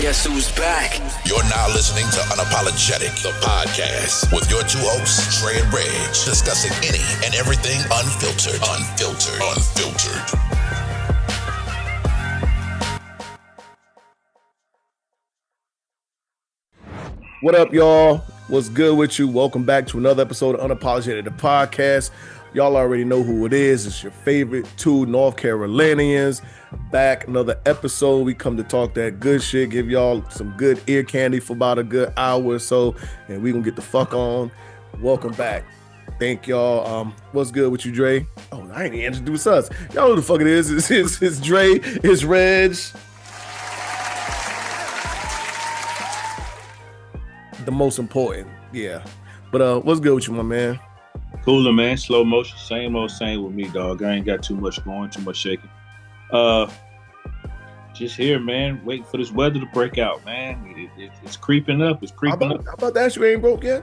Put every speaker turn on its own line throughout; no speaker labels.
Guess who's back?
You're now listening to Unapologetic, the podcast, with your two hosts, Trey and Reg, discussing any and everything unfiltered.
What up, y'all? What's good with you? Welcome back to another episode of Unapologetic, the podcast. Y'all already know who it is. It's your favorite two North Carolinians. Back, another episode. We come to talk that good shit, give y'all some good ear candy for about a good hour or so, and we gonna get the fuck on. Welcome back. Thank y'all. What's good with you, Dre? Oh, I ain't even introduced us. Y'all know who the fuck it is. It's Dre. It's Reg. The most important, yeah. But what's good with you, my man?
Cooler, man. Slow motion. Same old same with me, dog. I ain't got too much going, too much shaking. Just here, man. Waiting for this weather to break out, man. It's creeping up. It's creeping up.
How about that? You ain't broke yet?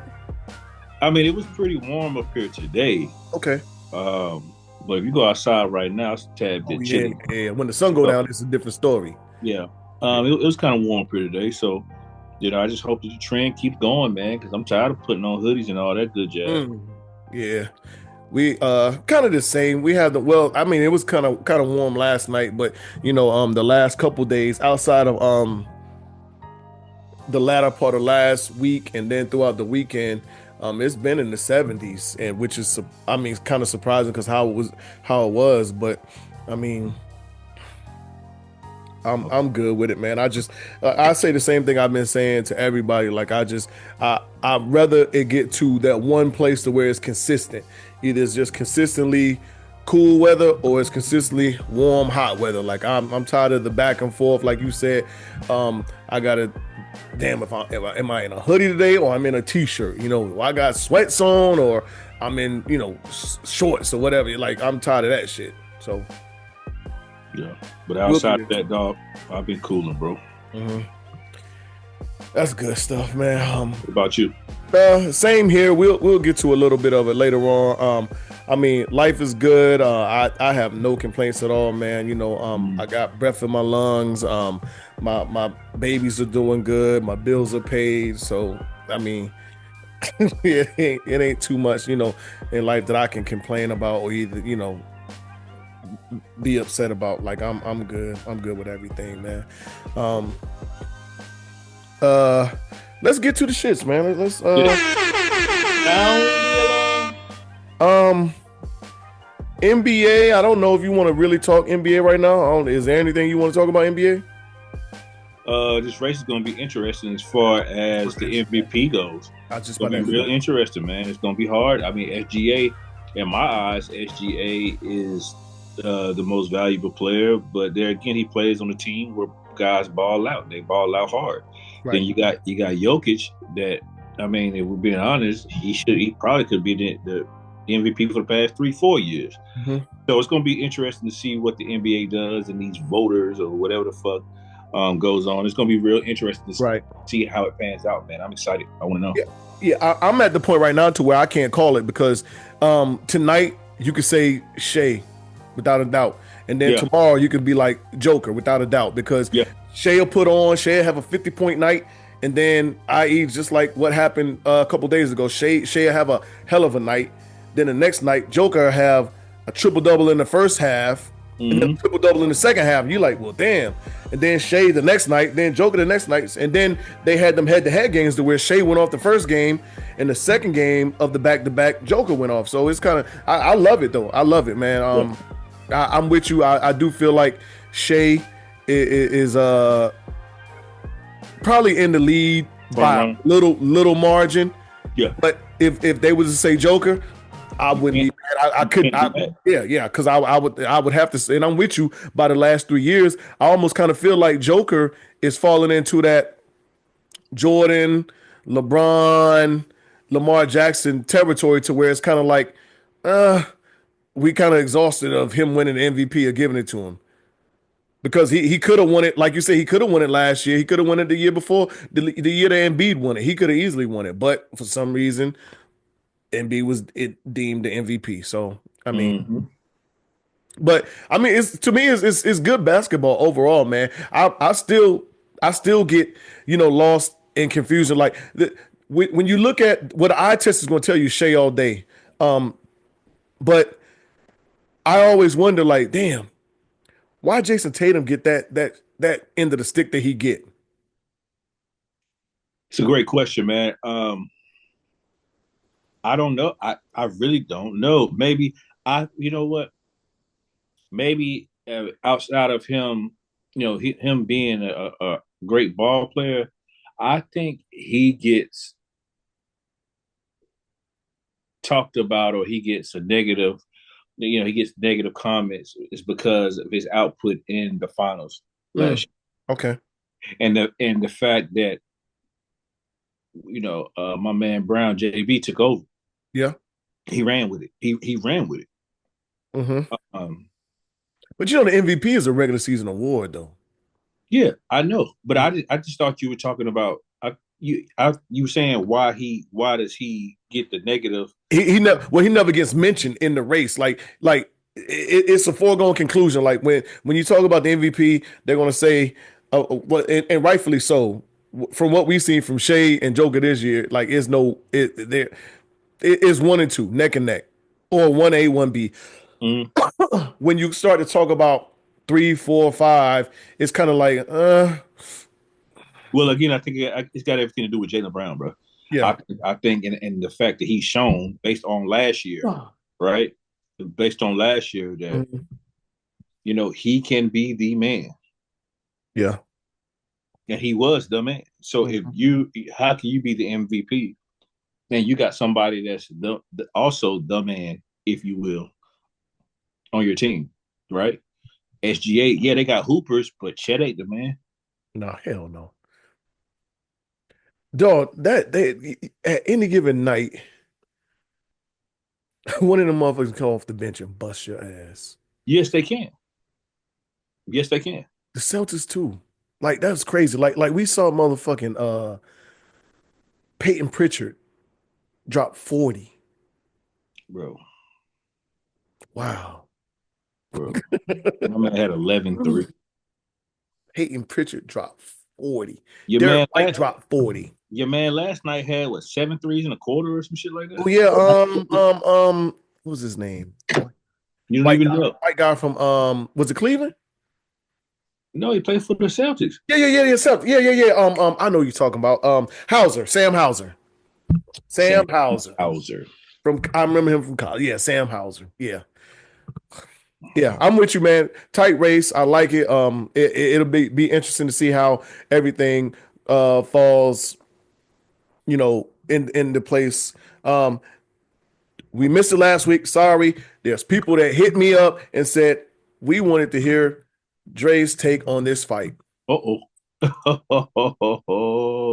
I mean, it was pretty warm up here today.
Okay.
But if you go outside right now, it's a tad bit chilly.
Yeah. When the sun go down, it's a different story.
Yeah. It was kind of warm up here today, so I just hope that the trend keeps going, man, because I'm tired of putting on hoodies and all that good jazz.
Yeah. We kind of the same. We have it was kind of warm last night, but the last couple days outside of the latter part of last week and then throughout the weekend, it's been in the 70s, and which is it's kind of surprising because how it was, but I mean, I'm good with it, man. I say the same thing I've been saying to everybody. Like I'd rather it get to that one place to where it's consistent. Either it's just consistently cool weather or it's consistently warm, hot weather. Like I'm tired of the back and forth. Like you said, I gotta, damn, am I in a hoodie today or I'm in a t-shirt? I got sweats on or I'm in, shorts or whatever. Like I'm tired of that shit. So.
Yeah, but outside of that, dog, I've been cooling, bro.
Mm-hmm. That's good stuff, man.
What about you?
Same here. We'll get to a little bit of it later on. Life is good. I have no complaints at all, man. I got breath in my lungs. My babies are doing good. My bills are paid. So it ain't too much, in life that I can complain about or either, be upset about. Like I'm good. I'm good with everything, man. Let's get to the shits, man. Let's NBA. I don't know if you want to really talk NBA right now. Is there anything you want to talk about NBA?
This race is going to be interesting as far as the MVP goes. It's going to be real interesting, man. It's going to be hard. I mean, SGA, in my eyes, SGA is the most valuable player, but there again, he plays on a team where guys ball out. They ball out hard. Right. Then you got Jokic. That if we're being honest, he probably could be the MVP for the past 3-4 years. Mm-hmm. So it's going to be interesting to see what the NBA does and these voters or whatever the fuck goes on. It's going to be real interesting to see how it pans out, man. I'm excited. I want to know.
Yeah, I'm at the point right now to where I can't call it because tonight you could say Shea without a doubt. And then tomorrow you could be like Joker without a doubt because Shea will have a 50-point night. And then i.e. just like what happened a couple days ago, Shea have a hell of a night. Then the next night, Joker have a triple-double in the first half and then a triple-double in the second half. You like, well, damn. And then Shea the next night, then Joker the next night. And then they had them head-to-head games to where Shea went off the first game and the second game of the back-to-back, Joker went off. So it's kind of, I love it, though. I love it, man. I'm with you. I do feel like Shea is probably in the lead by a little margin. Yeah. But if they was to say Joker, I wouldn't be mad. I couldn't. Because I would have to say, and I'm with you. By the last 3 years, I almost kind of feel like Joker is falling into that Jordan, LeBron, Lamar Jackson territory to where it's kind of like, we kind of exhausted of him winning the MVP or giving it to him. Because he could have won it, like you said, he could have won it last year. He could have won it the year before, the year that Embiid won it. He could have easily won it. But for some reason, Embiid was deemed the MVP. So, but it's to me, it's good basketball overall, man. I I still get, lost in confusion. Like when you look at what the eye test is going to tell you, Shea all day. But I always wonder, like, damn, why Jason Tatum get that end of the stick that he get?
It's a great question, man. I don't know. I really don't know. Maybe you know what? Maybe outside of him, him being a great ball player, I think he gets talked about, or he gets he gets negative comments is because of his output in the finals last
year. Okay.
And the fact that my man Brown JB took over.
Yeah.
He ran with it. He ran with it.
Mm-hmm. But the MVP is a regular season award, though.
Yeah, I know. But I just thought you were talking about you were saying why does he get the negative?
He never gets mentioned in the race. Like it's a foregone conclusion. Like when you talk about the MVP, they're gonna say, and rightfully so. From what we've seen from Shea and Joker this year, like it's 1 and 2, neck and neck, or 1A, 1B. When you start to talk about 3, 4, 5, it's kind of like,
Well, again, I think it's got everything to do with Jaylen Brown, bro.
Yeah,
I think, and the fact that he's shown based on last year, right? Based on last year that he can be the man.
Yeah,
and he was the man. So how can you be the MVP? And you got somebody that's also the man, if you will, on your team, right? SGA, yeah, they got hoopers, but Chet ain't the man.
No, hell no. Dog, they at any given night, one of them motherfuckers come off the bench and bust your ass.
Yes, they can. Yes, they can.
The Celtics too. Like that's crazy. Like we saw motherfucking Peyton Pritchard drop 40.
Bro.
Wow.
Bro. My man had 11-3.
Peyton Pritchard dropped 40.
Your
Derek
man
White dropped 40.
Your man last night had 7 threes and a quarter or some shit like that.
Oh yeah, what was his name?
You don't even know.
White guy from was it Cleveland?
No, he played for the Celtics.
Yeah. Celtics. Yeah. I know you're talking about. Sam Hauser. Sam Hauser. I remember him from college. Yeah, Sam Hauser. Yeah. Yeah, I'm with you, man. Tight race. I like it. It'll be interesting to see how everything falls, into place. We missed it last week. Sorry. There's people that hit me up and said we wanted to hear Dre's take on this fight.
Oh,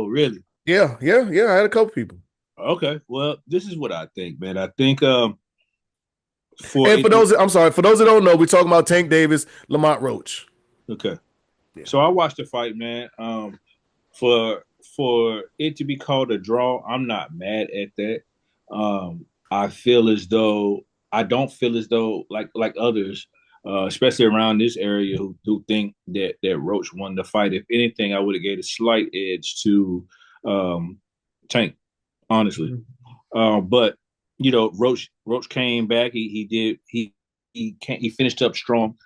really?
Yeah. I had a couple people.
Okay. Well, this is what I think, man. I think
for those that don't know, we're talking about Tank Davis, Lamont Roach.
Okay. Yeah. So I watched the fight, man. For it to be called a draw, I'm not mad at that. I don't feel as though like others, especially around this area who think that Roach won the fight. If anything, I would have gave a slight edge to Tank, honestly. But Roach came back. He finished up strong.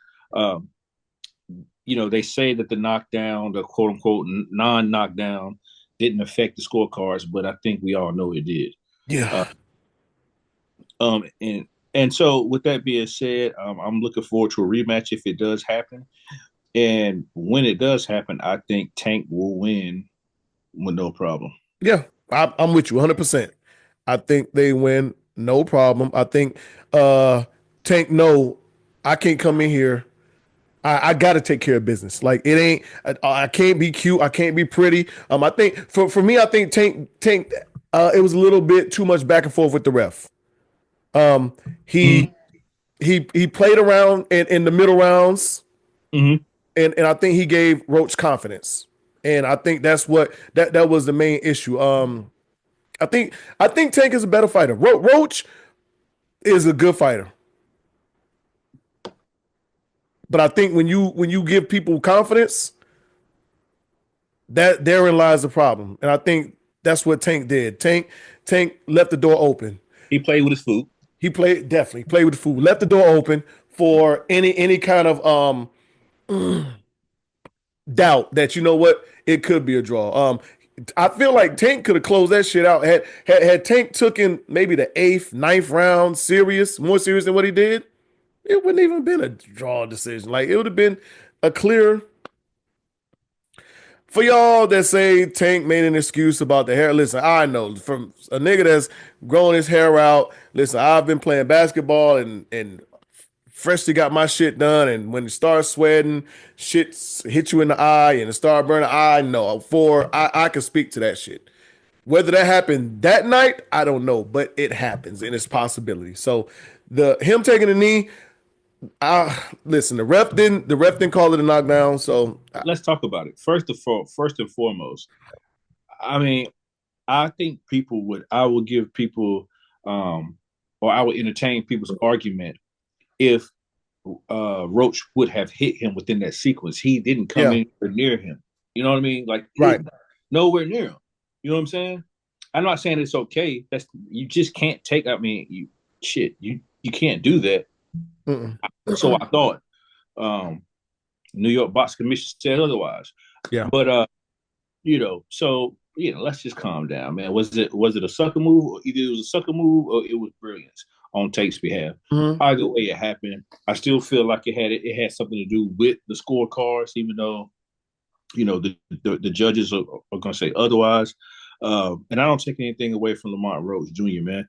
They say that the knockdown, the quote unquote non-knockdown, didn't affect the scorecards, but I think we all know it did.
Yeah.
And so with that being said, I'm looking forward to a rematch if it does happen. And when it does happen, I think Tank will win with no problem.
Yeah, I'm with you 100%. I think they win, no problem. I think Tank, no, I can't come in here. I got to take care of business. Like it ain't. I can't be cute. I can't be pretty. I think for me, I think Tank. It was a little bit too much back and forth with the ref. He played around in the middle rounds, and I think he gave Roach confidence, and I think that's what that was the main issue. I think Tank is a better fighter. Roach is a good fighter. But I think when you give people confidence, therein lies the problem, and I think that's what Tank did. Tank left the door open.
He played with his food.
He definitely played with the food. Left the door open for any kind of doubt that, you know what, it could be a draw. I feel like Tank could have closed that shit out. Had Tank took in maybe the 8th, 9th round more serious than what he did, it wouldn't even been a draw decision. Like, it would have been a clear. For y'all that say Tank made an excuse about the hair, listen, I know from a nigga that's growing his hair out. Listen, I've been playing basketball and freshly got my shit done, and when it starts sweating, shit hit you in the eye and it start burning. I know I can speak to that shit. Whether that happened that night, I don't know, but it happens and it's a possibility. So him taking a knee, listen, the ref didn't call it a knockdown. So
let's talk about it. First and foremost, I mean, I think I will give people, or I would entertain people's argument if Roach would have hit him within that sequence. He didn't come anywhere near him. You know what I mean? Like,
right,
nowhere near him. You know what I'm saying? I'm not saying it's okay. You just can't take. I mean, you can't do that. Mm-mm. So I thought. New York Box Commission said otherwise.
Yeah,
but so let's just calm down, man. Was it a sucker move? Either it was a sucker move or it was brilliance on Tank's behalf. Mm-hmm. Either way it happened, I still feel like it had something to do with the scorecards, even though the judges are going to say otherwise. And I don't take anything away from Lamont Roach Jr., man.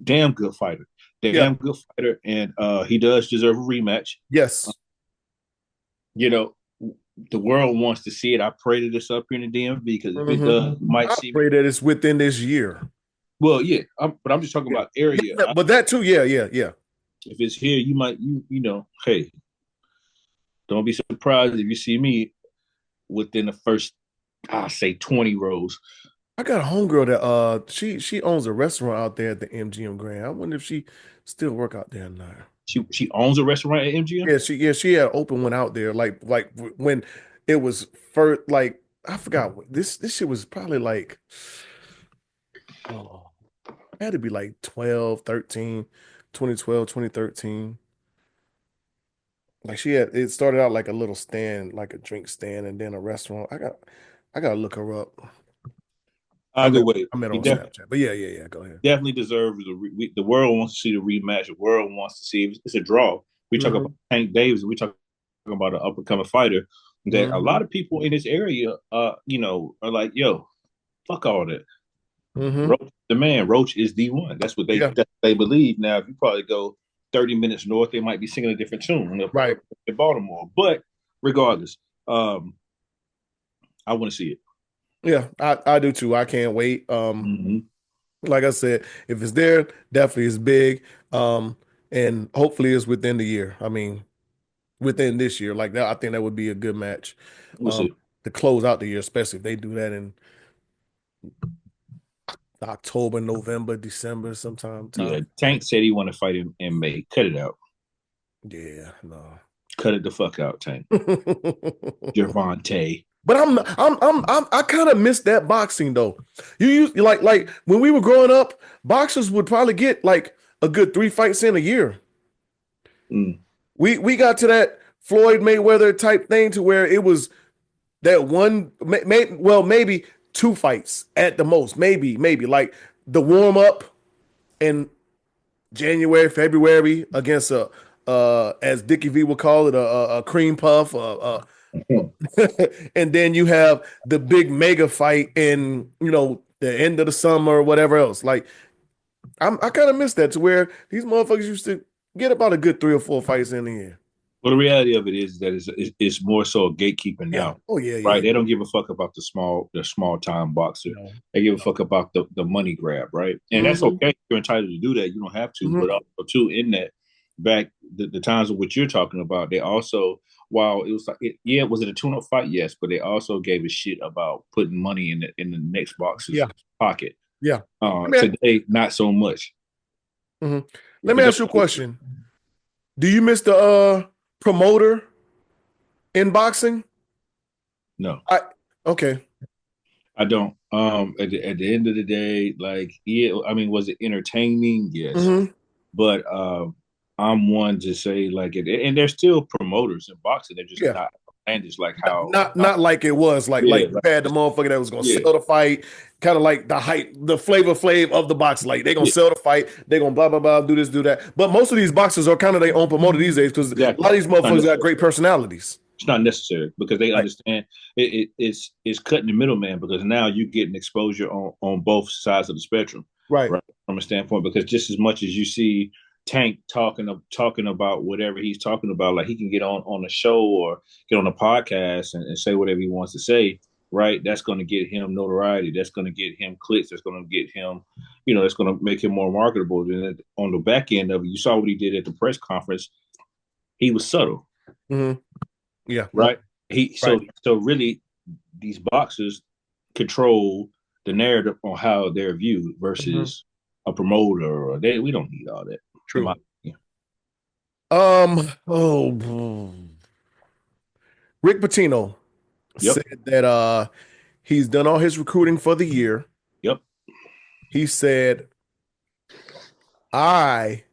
Damn good fighter. Damn good fighter, and he does deserve a rematch.
Yes.
The world wants to see it. I pray that it's up here in the DMV because if it does,
I pray that it's within this year.
Well, yeah, but I'm just talking about area.
Yeah, but that too, yeah.
If it's here, you might, hey, don't be surprised if you see me within the first, I'll say 20 rows.
I got a homegirl that she owns a restaurant out there at the MGM Grand. I wonder if she still work out there now.
She owns a restaurant at MGM?
Yeah, she had open one out there like when it was first, like, I forgot, this shit was probably like, it had to be like 2013. Like, it started out like a little stand, like a drink stand, and then a restaurant. I gotta look her up.
Either way,
I met her on Snapchat, but yeah. Go ahead.
Definitely deserves the world wants to see the rematch. The world wants to see it's a draw. We talk about Tank Davis, and we talk about an up and coming fighter that a lot of people in this area, are like, yo, fuck all that. Roach, the man, Roach is the one. That's what they believe. Now, if you probably go 30 minutes north, they might be singing a different tune,
right,
in Baltimore. But regardless, I want to see it.
Yeah, I do too. I can't wait. Like I said, if it's there, definitely it's big. And hopefully it's within the year. I mean, within this year, like that, I think that would be a good match. To close out the year, especially if they do that in October, November, December, sometime.
Yeah, Tank said he want to fight in May. Cut it out.
Yeah, no.
Cut it the fuck out, Tank. Gervonta.
But I kind of miss that boxing though. You used like when we were growing up, boxers would probably get like a good 3 fights in a year. We got to that Floyd Mayweather type thing to where it was that one, maybe 2 fights at the most, maybe like the warm up in January, February against as Dickie V would call it, a cream puff, and then you have the big mega fight in the end of the summer or whatever else. Like, I kind of miss that, to where these motherfuckers used to get about a good 3 or 4 fights in the year.
Well, the reality of it is that it's more so a gatekeeping now.
Oh yeah,
right. They don't give a fuck about the small time boxer. No. They give a fuck about the money grab, right? And that's okay. You're entitled to do that. You don't have to. But also too, in that, back the times of what you're talking about, they also, while it was like, was it a tune-up fight? Yes, but they also gave a shit about putting money in the next boxer's pocket.
Yeah.
Today, not so much.
Let me ask you a question. Do you miss the promoter in boxing?
No.
Okay.
I don't. At the end of the day, like, yeah, I mean, was it entertaining? Yes, but I'm one to say like it, and there's still promoters in boxing. They're just not outlandish like how
not like it was like you had the motherfucker that was gonna sell the fight, kind of like the Flavor Flav of the box. Like they gonna sell the fight, they gonna blah blah blah, do this, do that. But most of these boxers are kind of their own promoter these days because a lot of these motherfuckers got great personalities.
It's not necessary because they understand it's cutting the middleman, because now you getting exposure on both sides of the spectrum,
right?
From a standpoint, because just as much as you see Tank talking about whatever he's talking about, like he can get on a show or get on a podcast and say whatever he wants to say, right? That's going to get him notoriety. That's going to get him clicks. That's going to get him, that's going to make him more marketable. Then on the back end of it, you saw what he did at the press conference. He was subtle.
Mm-hmm. Yeah.
Right. So really these boxers control the narrative on how they're viewed versus a promoter, or we don't need all that.
True. Rick Pitino said that he's done all his recruiting for the year.
Yep.
He said, I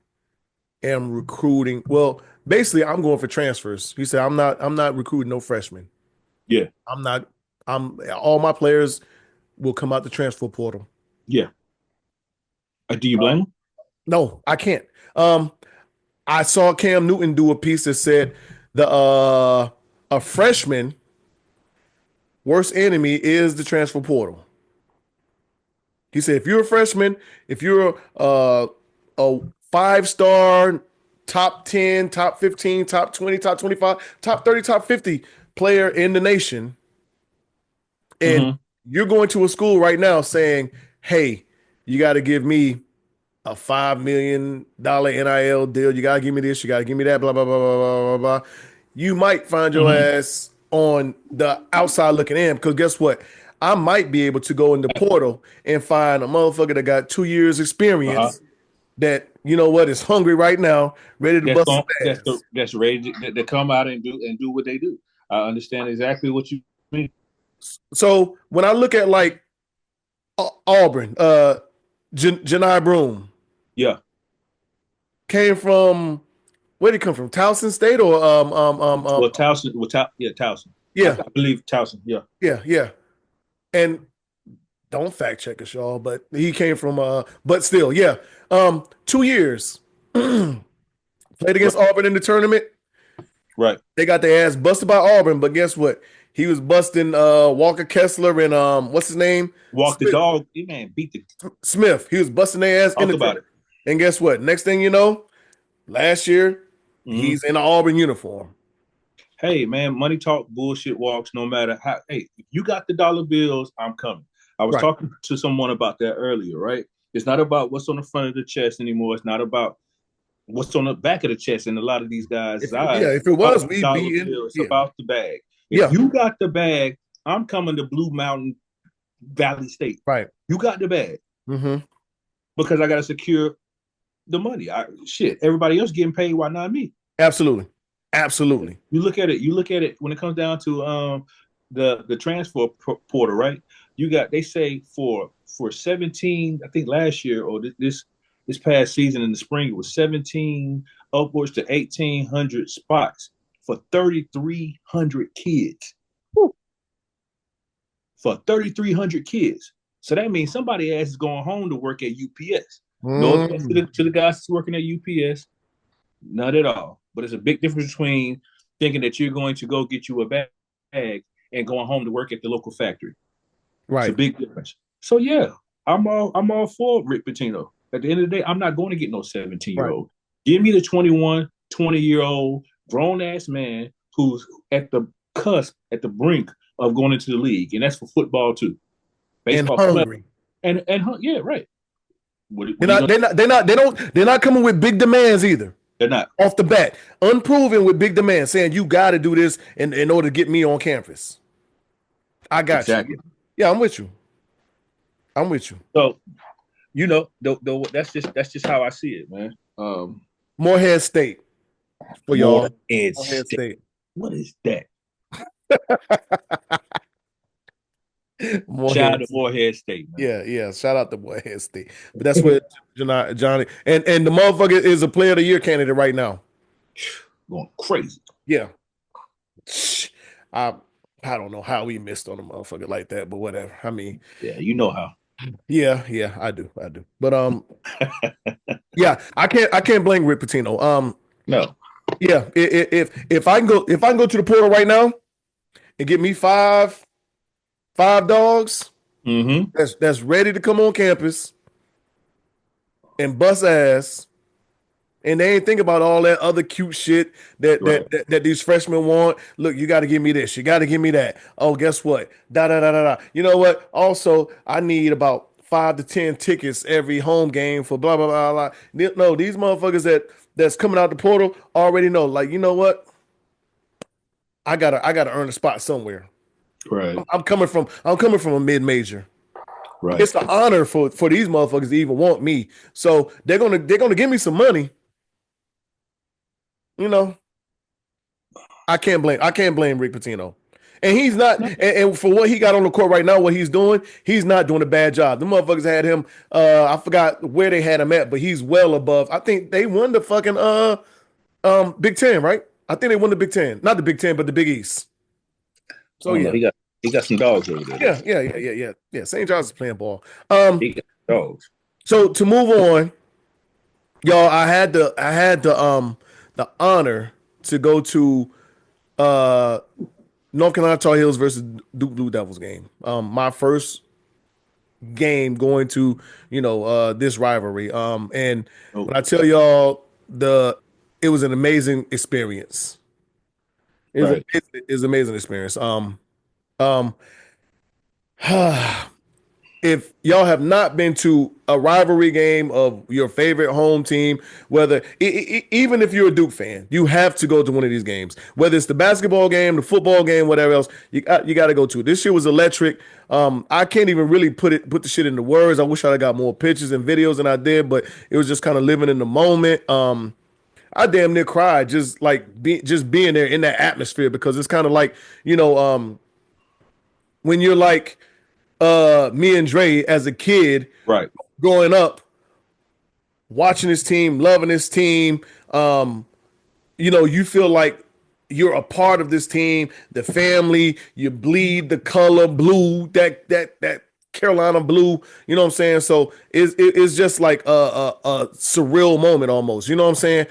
am recruiting. Well, basically, I'm going for transfers. He said, I'm not recruiting no freshmen.
Yeah.
All my players will come out the transfer portal.
Yeah. Do you blame him?
No, I can't. I saw Cam Newton do a piece that said a freshman worst enemy is the transfer portal. He said, if you're a freshman, if you're a 5-star, top 10, top 15, top 20, top 25, top 30, top 50 player in the nation, and you're going to a school right now saying, hey, you got to give me a $5 million NIL deal. You got to give me this. You got to give me that, blah, blah, blah, blah, blah, blah, blah. You might find your ass on the outside looking in, because guess what? I might be able to go in the portal and find a motherfucker that got 2 years experience that, you know what, is hungry right now, ready to bust his ass.
That's ready to come out and do what they do. I understand exactly what you mean.
So when I look at like Auburn, Janai Broom, came from, where did he come from? Towson State or
Towson. Towson.
Yeah,
I believe Towson.
Yeah. And don't fact check us, y'all, but he came from but still, 2 years. Played against Auburn in the tournament.
Right.
They got their ass busted by Auburn, but guess what? He was busting Walker Kessler and what's his name?
The dog. He man beat the
Smith. He was busting their ass in the tournament. And guess what? Next thing you know, last year, he's in an Auburn uniform.
Hey, man, money talk, bullshit walks, no matter how. Hey, if you got the dollar bills, I'm coming. I was talking to someone about that earlier, right? It's not about what's on the front of the chest anymore. It's not about what's on the back of the chest. And a lot of these guys,
if it was, we'd be in.
It's about the bag. If you got the bag, I'm coming to Blue Mountain Valley State.
Right.
You got the bag. Because I got to secure the money. Everybody else getting paid, why not me?
Absolutely.
You look at it when it comes down to the transfer portal, right? They say for 17, I think last year or this past season in the spring, it was 17 upwards to 1,800 spots for 3,300 kids. Woo. For 3,300 kids. So that means somebody ass is going home to work at UPS. No offense to the guys working at UPS, not at all. But it's a big difference between thinking that you're going to go get you a bag and going home to work at the local factory.
Right.
It's a big difference. So I'm all for Rick Pitino. At the end of the day, I'm not going to get no 17-year-old. Right. Give me the 21, 20-year-old grown-ass man who's at the cusp, at the brink of going into the league. And that's for football too. Baseball,
and hungry.
And right.
They're not coming with big demands either.
They're not.
Off the bat. Unproven with big demands, saying you got to do this in order to get me on campus. I got you. Yeah, I'm with you.
So, that's just how I see it, man.
Morehead State for y'all.
Morehead State. What is that? Shout out to Morehead State,
man. Yeah. Shout out to Morehead State. But that's where Johnny and the motherfucker is a player of the year candidate right now.
Going crazy.
Yeah. I don't know how we missed on a motherfucker like that, but whatever. I mean,
yeah, you know how.
Yeah, I do. But yeah, I can't blame Rick Pitino.
No.
Yeah, if I can go to the portal right now and get me five dogs that's ready to come on campus and bust ass, and they ain't think about all that other cute shit that these freshmen want. Look, you got to give me this. You got to give me that. Oh, guess what? Da. You know what? Also, I need about 5 to 10 tickets every home game for blah, blah, blah, blah. No, these motherfuckers that's coming out the portal already know, like, you know what? I gotta earn a spot somewhere.
Right.
I'm coming from a mid-major.
Right.
It's an honor for these motherfuckers to even want me. So they're gonna give me some money. You know, I can't blame Rick Pitino. And he's not, and for what he got on the court right now, what he's doing a bad job. The motherfuckers had him, I forgot where they had him at, but he's well above. I think they won the fucking Big Ten, right? I think they won the Big Ten. Not the Big Ten, but the Big East. So yeah.
He got some dogs over there.
Yeah. St. John's is playing ball.
He got dogs.
So to move on, y'all, I had the honor to go to North Carolina Tar Heels versus Duke Blue Devils game. My first game going to, this rivalry. And when I tell y'all it was an amazing experience. It was an amazing experience. If y'all have not been to a rivalry game of your favorite home team, whether even if you're a Duke fan, you have to go to one of these games. Whether it's the basketball game, the football game, whatever else, you got to go to it. This shit was electric. I can't even really put the shit into words. I wish I got more pictures and videos than I did, but it was just kind of living in the moment. I damn near cried just being there in that atmosphere, because it's kind of like, when you're like me and Dre as a kid,
right,
growing up, watching this team, loving this team, you feel like you're a part of this team, the family, you bleed the color blue, that Carolina blue, you know what I'm saying? So it's just like a surreal moment almost, you know what I'm saying?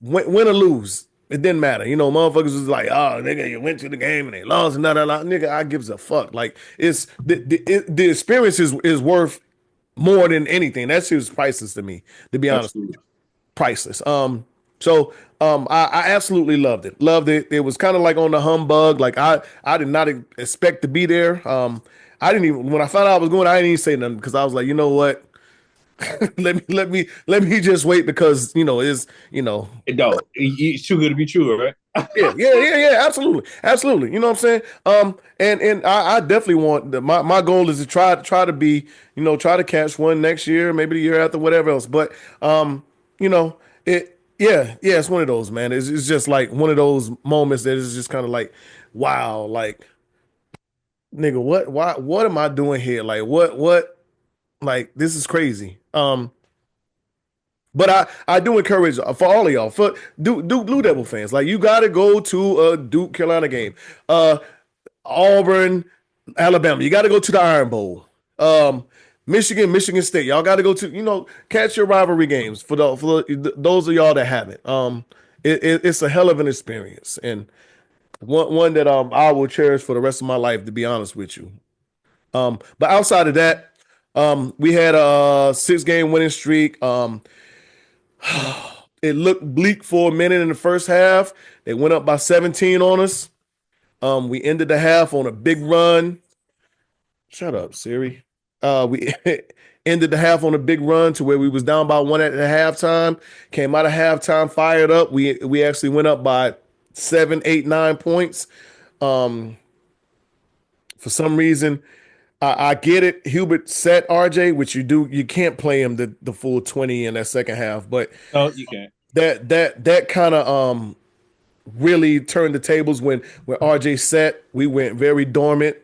Win or lose, it didn't matter. Motherfuckers was like, oh, nigga, you went to the game and they lost and nigga, I gives a fuck. Like, it's the experience is worth more than anything. That shit was priceless to me, to be honest. Priceless. So I absolutely loved it. It was kind of like on the humbug. Like I did not expect to be there. I didn't even, when I found out I was going, I didn't even say nothing, because I was like, you know what? let me just wait, because it's
it's too good to be true, right?
yeah, absolutely. You know what I'm saying? And I definitely want my goal is to try to be, try to catch one next year, maybe the year after, whatever else. But it's one of those, man. It's just like one of those moments that is just kind of like, wow, like, nigga, what am I doing here? Like, what, like, this is crazy. But I do encourage for all of y'all, for Duke Blue Devil fans, like, you got to go to a Duke Carolina game. Auburn, Alabama, you got to go to the Iron Bowl. Michigan State, y'all got to go to, catch your rivalry games for those of y'all that haven't. It's a hell of an experience, and one that I will cherish for the rest of my life, to be honest with you. But outside of that, we had a 6-game winning streak. It looked bleak for a minute in the first half. They went up by 17 on us. We ended the half on a big run. Shut up, Siri. We ended the half on a big run to where we was down by 1 at the halftime. Came out of halftime fired up. We actually went up by 7, 8, 9 points. For some reason, I get it. Hubert set RJ, which you do. You can't play him the full 20 in that second half, but
no, you can't.
That kind of really turned the tables when RJ set. We went very dormant.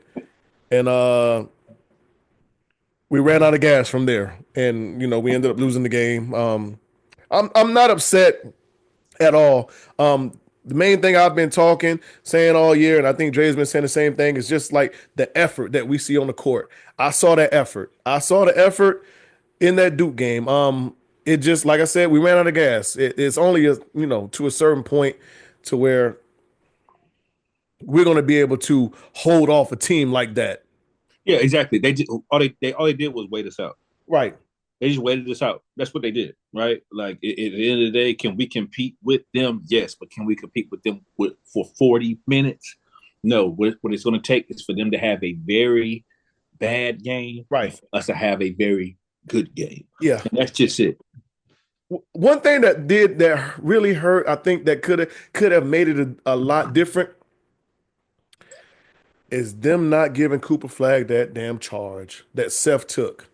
and we ran out of gas from there, and we ended up losing the game. I'm not upset at all. The main thing I've been saying all year, and I think Dre's been saying the same thing, is just like the effort that we see on the court. I saw that effort. I saw the effort in that Duke game. It just, like I said, we ran out of gas. It's only to a certain point to where we're going to be able to hold off a team like that.
Yeah, exactly. They just all they did was wait us out.
Right.
They just waited us out. That's what they did, right? Like at the end of the day, can we compete with them? Yes, but can we compete with them for 40 minutes? No. What it's going to take is for them to have a very bad game,
right?
And for us to have a very good game.
Yeah,
and that's just it.
One thing that really hurt, I think that could have made it a lot different, is them not giving Cooper Flag that damn charge that Seth took.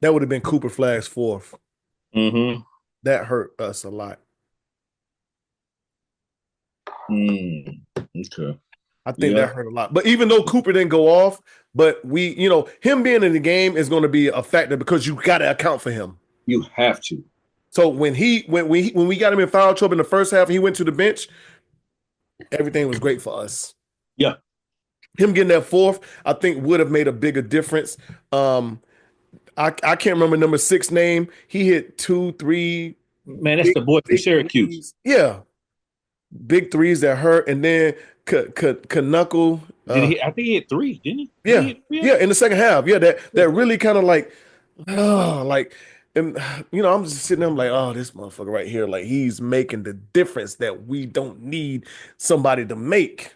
That would have been Cooper Flag's fourth.
Mm-hmm.
That hurt us a lot.
Okay.
I think that hurt a lot. But even though Cooper didn't go off, but him being in the game is going to be a factor because you got to account for him.
You have to.
So when we got him in foul trouble in the first half and he went to the bench, everything was great for us.
Yeah.
Him getting that fourth, I think, would have made a bigger difference. I can't remember number 6 name. He hit 2, 3.
Man, that's the boy from Syracuse.
Threes. Yeah. Big threes that hurt. And then Knuckle.
I think he hit 3, didn't he?
Yeah. Yeah, in the second half. Yeah, that really kind of like, and I'm just sitting there, I'm like, oh, this motherfucker right here, like he's making the difference that we don't need somebody to make.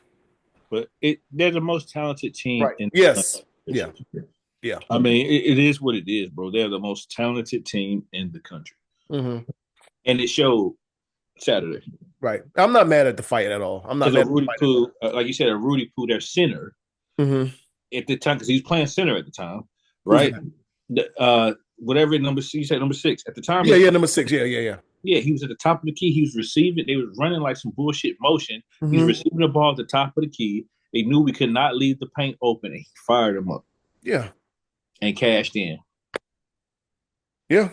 But they're the most talented team.
Right. Yes. Yeah.
Yeah. I mean, it is what it is, bro. They're the most talented team in the country.
Mm-hmm.
And it showed Saturday.
Right. I'm not mad at the fight at all. I'm not mad at
Rudy Poo, like you said, a Rudy Poo, their center, at the time, because he was playing center at the time, right? Whatever number, you said number 6 at the time.
Yeah, number 6. Yeah.
Yeah, he was at the top of the key. He was receiving. They was running like some bullshit motion. He was receiving the ball at the top of the key. They knew we could not leave the paint open, and he fired him up.
Yeah.
And cashed in.
Yeah.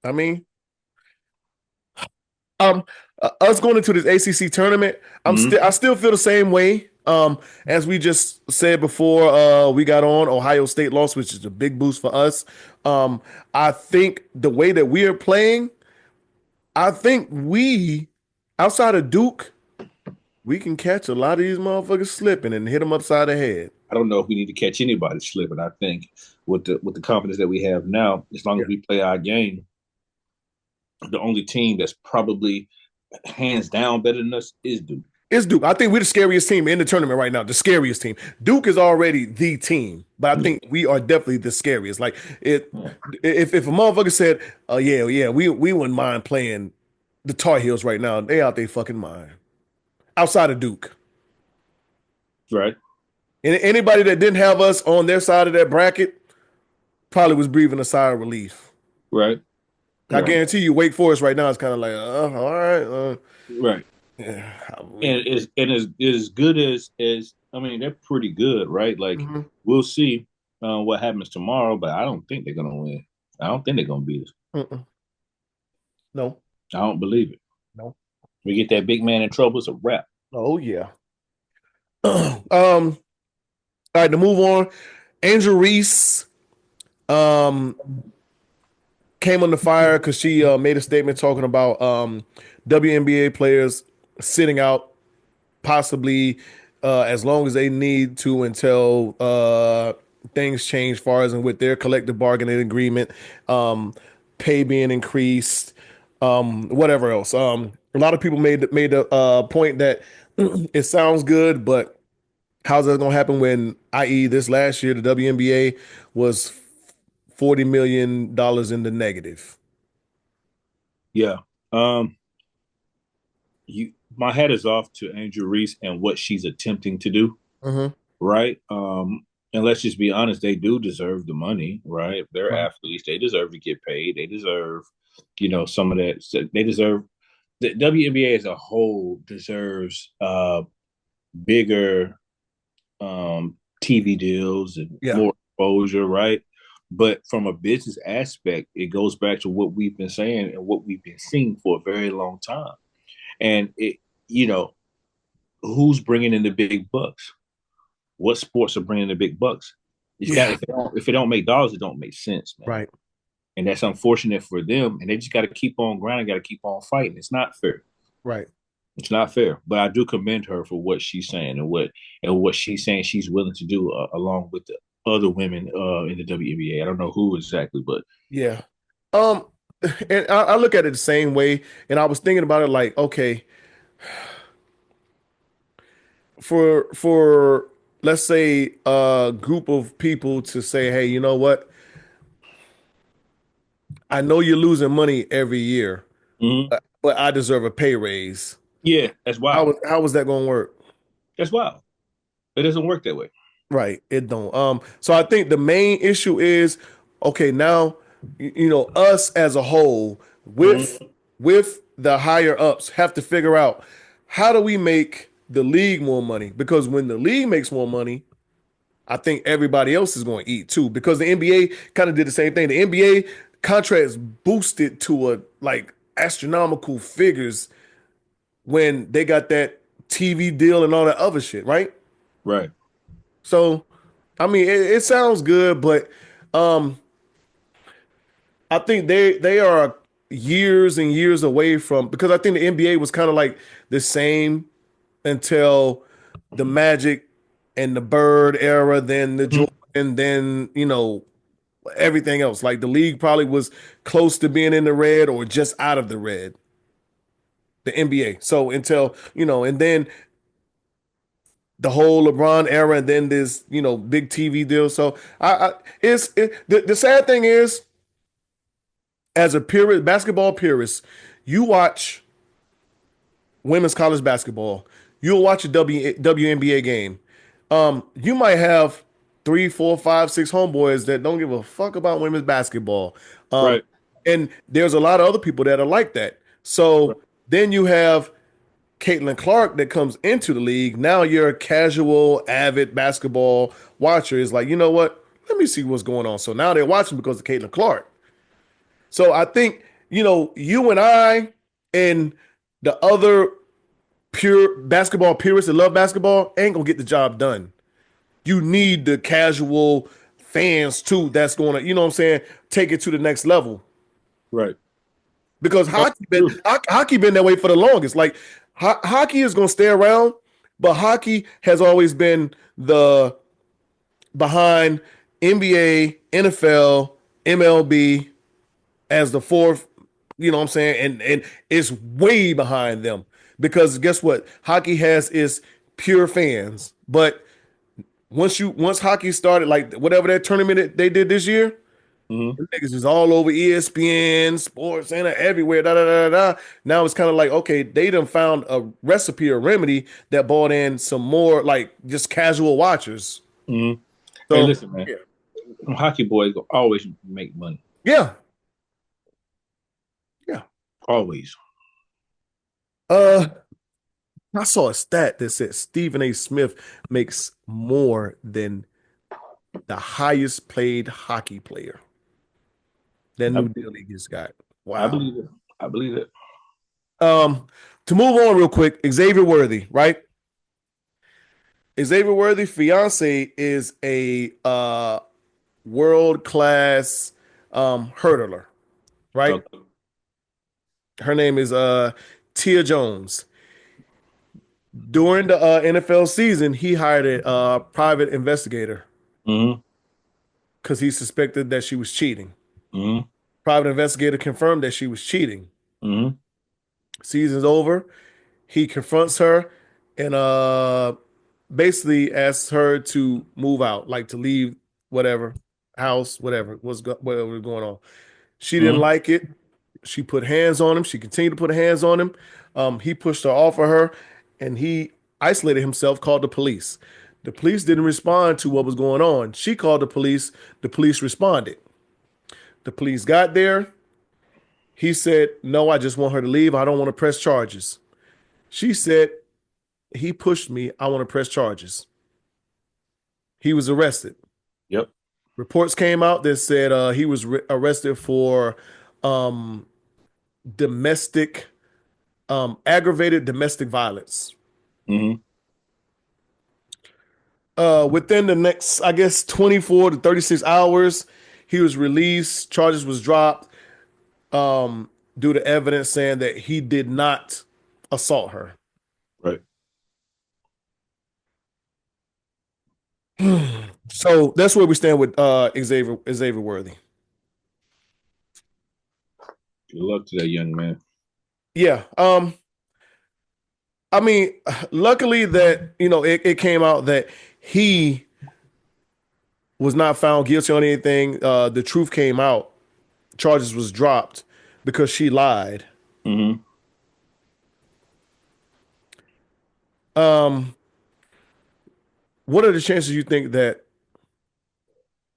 I mean, us going into this ACC tournament, I still feel the same way. As we just said before, we got on, Ohio State lost, which is a big boost for us. I think the way that we are playing, I think we, outside of Duke, we can catch a lot of these motherfuckers slipping and hit them upside the head.
I don't know if we need to catch anybody slipping. I think with the confidence that we have now, as long as we play our game, the only team that's probably hands down better than us is Duke.
It's Duke. I think we're the scariest team in the tournament right now. The scariest team. Duke is already the team, but I think we are definitely the scariest. Like if a motherfucker said, "Oh yeah, we wouldn't mind playing the Tar Heels right now," they out their fucking mind. Outside of Duke,
right?
And anybody that didn't have us on their side of that bracket probably was breathing a sigh of relief.
Right.
I guarantee you, Wake Forest right now is kind of like, all right,
right. Yeah, and as good as I mean, they're pretty good, right? Like we'll see what happens tomorrow, but I don't think they're gonna win. I don't think they're gonna beat us.
No,
I don't believe it.
No,
we get that big man in trouble, it's a wrap.
Oh yeah. All right, to move on, Angel Reese came under fire because she made a statement talking about WNBA players sitting out possibly as long as they need to until things change as far as with their collective bargaining agreement, pay being increased, whatever else. A lot of people made a point that it sounds good, but how's that going to happen when, i.e., this last year, the WNBA was $40 million in the negative?
Yeah. My hat is off to Angel Reese and what she's attempting to do. Right. And let's just be honest, they do deserve the money, right? They're athletes. They deserve to get paid. They deserve, some of that. They deserve, the WNBA as a whole deserves bigger TV deals and more exposure, right? But from a business aspect, it goes back to what we've been saying and what we've been seeing for a very long time. And it, who's bringing in the big bucks? What sports are bringing the big bucks? It's got if it don't make dollars, it don't make sense, man.
Right.
And that's unfortunate for them. And they just got to keep on grinding, got to keep on fighting. It's not fair.
Right.
It's not fair. But I do commend her for what she's saying and what she's saying she's willing to do along with the other women in the WNBA. I don't know who exactly, but
yeah. And I look at it the same way. And I was thinking about it like, okay, for let's say a group of people to say, hey, you know what? I know you're losing money every year, but I deserve a pay raise.
Yeah, that's wild.
How was that going to work?
That's wild. It doesn't work that way.
Right. It don't. So I think the main issue is, okay, now, us as a whole with the higher ups have to figure out, how do we make the league more money? Because when the league makes more money, I think everybody else is going to eat too, because the NBA kind of did the same thing. The NBA contracts boosted to astronomical figures when they got that TV deal and all that other shit, right?
Right.
So, I mean, it sounds good, but I think they are years and years away from, because I think the NBA was kind of like the same until the Magic and the Bird era, then the Jordan, then everything else. Like the league probably was close to being in the red or just out of the red. The NBA. So until and then the whole LeBron era, and then this big TV deal. So the sad thing is, as a purist, basketball purist, you watch women's college basketball, you'll watch a WNBA game. You might have 3, 4, 5, 6 homeboys that don't give a fuck about women's basketball.
Right.
And there's a lot of other people that are like that. So then you have Caitlin Clark that comes into the league. Now you're a casual, avid basketball watcher. Is like, you know what? Let me see what's going on. So now they're watching because of Caitlin Clark. So I think, you and I and the other pure basketball purists that love basketball ain't going to get the job done. You need the casual fans too that's going to, take it to the next level.
Right.
Because hockey been that way for the longest. Like hockey is going to stay around, but hockey has always been the behind NBA, NFL, MLB as the fourth, and it's way behind them, because guess what? Hockey has its pure fans, but once hockey started, like whatever that tournament they did this year, the niggas is all over ESPN, Sports Center, everywhere. Now it's kind of like, okay, they done found a recipe or remedy that brought in some more like just casual watchers.
So, hey, listen, man, hockey boys will always make money.
Yeah,
always.
I saw a stat that said Stephen A. Smith makes more than the highest paid hockey player. That new deal he just got. Wow.
I believe it.
To move on real quick, Xavier Worthy, right? Xavier Worthy fiance is a world-class hurdler, right? Okay. Her name is Tia Jones. During the NFL season, he hired a private investigator because he suspected that she was cheating. Private investigator confirmed that she was cheating. Season's over. He confronts her and basically asks her to move out, like to leave whatever house, whatever was going on. She didn't like it. She put hands on him. She continued to put hands on him. He pushed her off of her, and he isolated himself, called the police. The police didn't respond to what was going on. She called the police. The police responded. The police got there. He said, no, I just want her to leave. I don't want to press charges. She said, he pushed me. I want to press charges. he was arrested.
Yep.
Reports came out that said he was arrested for domestic, aggravated domestic violence.
Mm-hmm.
Within the next, I guess, 24 to 36 hours, he was released. Charges was dropped due to evidence saying that he did not assault her.
Right.
So that's where we stand with Xavier Worthy.
Good luck to that young man.
Yeah. I mean, luckily that, it came out that he was not found guilty on anything. The truth came out. Charges was dropped because she lied.
Mm-hmm.
What are the chances you think that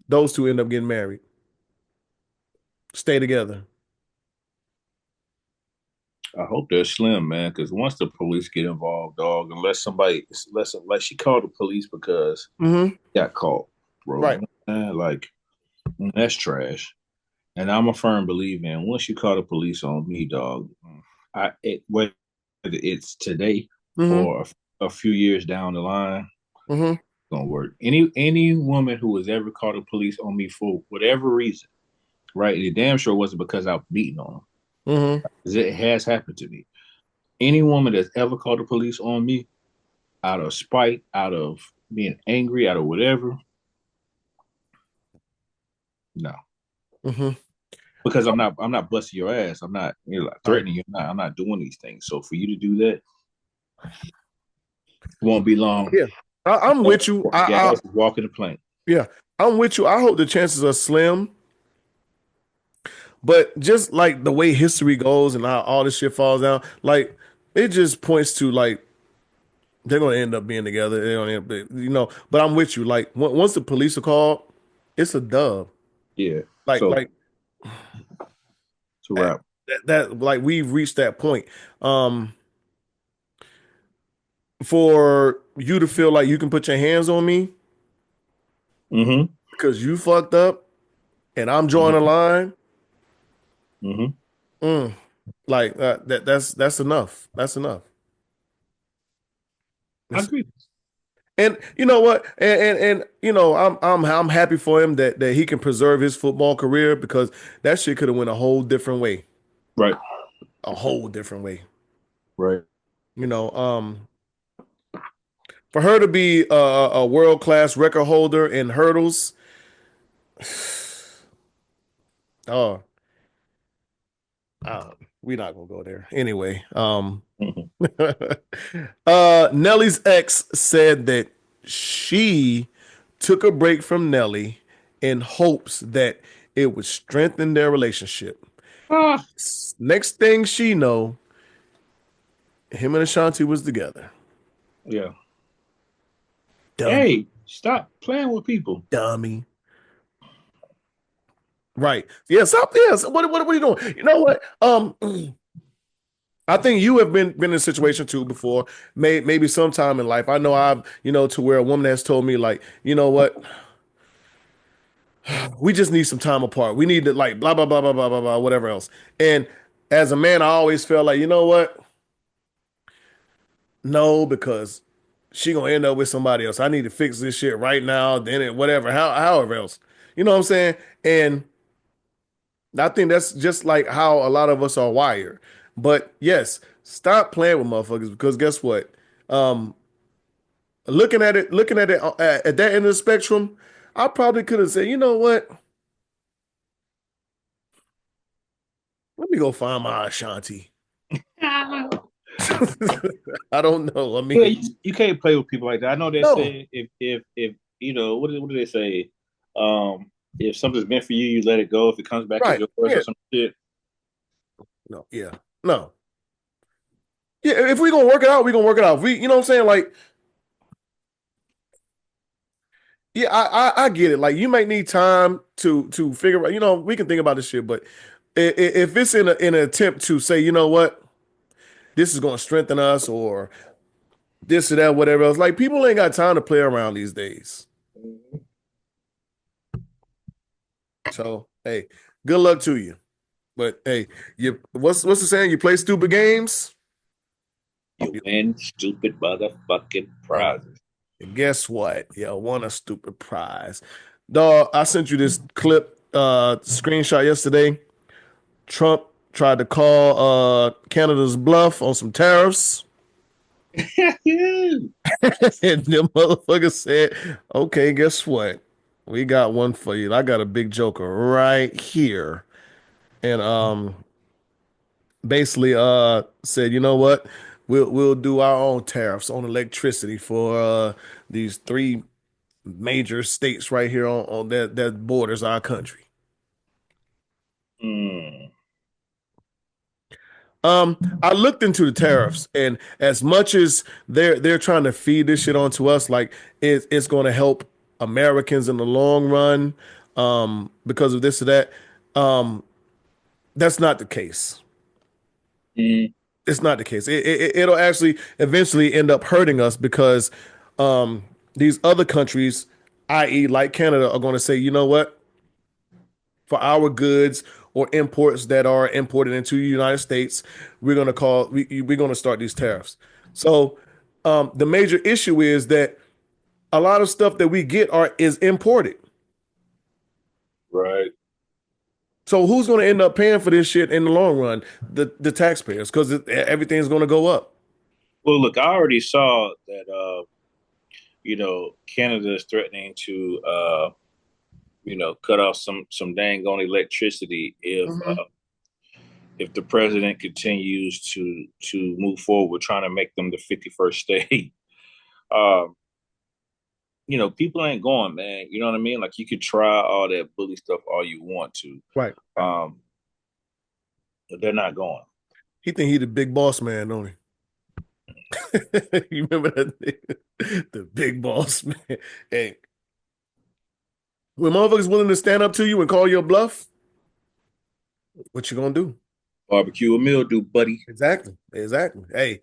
those two end up getting married? Stay together?
I hope they're slim, man, because once the police get involved, dog, unless she called the police because got caught, bro.
Right.
Like, that's trash. And I'm a firm believer in once you call the police on me, dog, whether it's today or a few years down the line, it's gonna work. Any woman who has ever called the police on me for whatever reason, right? It damn sure wasn't because I was beating on them. It has happened to me. Any woman that's ever called the police on me out of spite, out of being angry, out of whatever, no. Because I'm not busting your ass. I'm not threatening you. I'm not doing these things. So for you to do that, it won't be long.
Yeah, I'm with you. I
walking the plank.
Yeah, I'm with you. I hope the chances are slim. But just like the way history goes and how all this shit falls down, like it just points to like they're gonna end up being together. They're gonna end up, But I'm with you. Like once the police are called, it's a dub.
Yeah.
Like
it's a wrap.
That like we've reached that point. For you to feel like you can put your hands on me, because you fucked up, and I'm drawing a line. Like that's enough. That's enough.
I agree.
And you know what? And I'm happy for him that he can preserve his football career, because that shit could have went a whole different way.
Right.
A whole different way.
Right.
For her to be a world-class record holder in hurdles, we're not gonna go there anyway. Nelly's ex said that she took a break from Nelly in hopes that it would strengthen their relationship. Next thing she know, him and Ashanti was together.
Yeah.
Dummy.
Hey, stop playing with people.
Dummy. Right. Yeah, stop this. What are you doing? You know what? I think you have been in a situation too before, maybe sometime in life. I know I've, to where a woman has told me, like, you know what? We just need some time apart. We need to, like, blah, blah, blah, blah, blah, blah, blah, whatever else. And as a man, I always felt like, you know what? No, because she gonna end up with somebody else. I need to fix this shit right now, then it, whatever, however else. You know what I'm saying? And I think that's just like how a lot of us are wired. But yes, stop playing with motherfuckers, because guess what? Looking at it at that end of the spectrum, I probably could have said, you know what? Let me go find my Ashanti. I don't know. I mean,
yeah, you can't play with people like that. I know they say if what do they say? If something's meant for you, you let it go. If it comes back to your person or some shit.
No, yeah. No. Yeah, if we're gonna work it out, we're gonna work it out. You know what I'm saying? Like, yeah, I get it. Like, you might need time to figure out, we can think about this shit, but if it's in an attempt to say, you know what, this is gonna strengthen us or this or that, whatever else, like, people ain't got time to play around these days. So, hey, good luck to you. But hey, what's the saying? You play stupid games,
you win stupid motherfucking prizes.
And guess what? You won a stupid prize. Dog, I sent you this clip, screenshot yesterday. Trump tried to call Canada's bluff on some tariffs. And the motherfucker said, okay, guess what? We got one for you. I got a big joker right here. And basically said, you know what? We'll do our own tariffs on electricity for these three major states right here on that borders our country. I looked into the tariffs, and as much as they're trying to feed this shit onto us, like it's going to help Americans in the long run, because of this or that. That's not the case. It's not the case. It'll actually eventually end up hurting us because these other countries, i.e., like Canada, are going to say, you know what? For our goods or imports that are imported into the United States, we're going to start these tariffs. So the major issue is that a lot of stuff that we get is imported.
Right.
So who's going to end up paying for this shit in the long run? The taxpayers, because everything's going to go up.
Well, look, I already saw that, Canada is threatening to, cut off some dang on electricity if the president continues to move forward, trying to make them the 51st state. People ain't going, man. You know what I mean? Like, you could try all that bully stuff all you want to.
Right.
But they're not going.
He think he the big boss man, don't he? You remember that? The big boss man. Hey, when motherfuckers willing to stand up to you and call your bluff, what you gonna do?
Barbecue a mildew, buddy.
Exactly. Hey,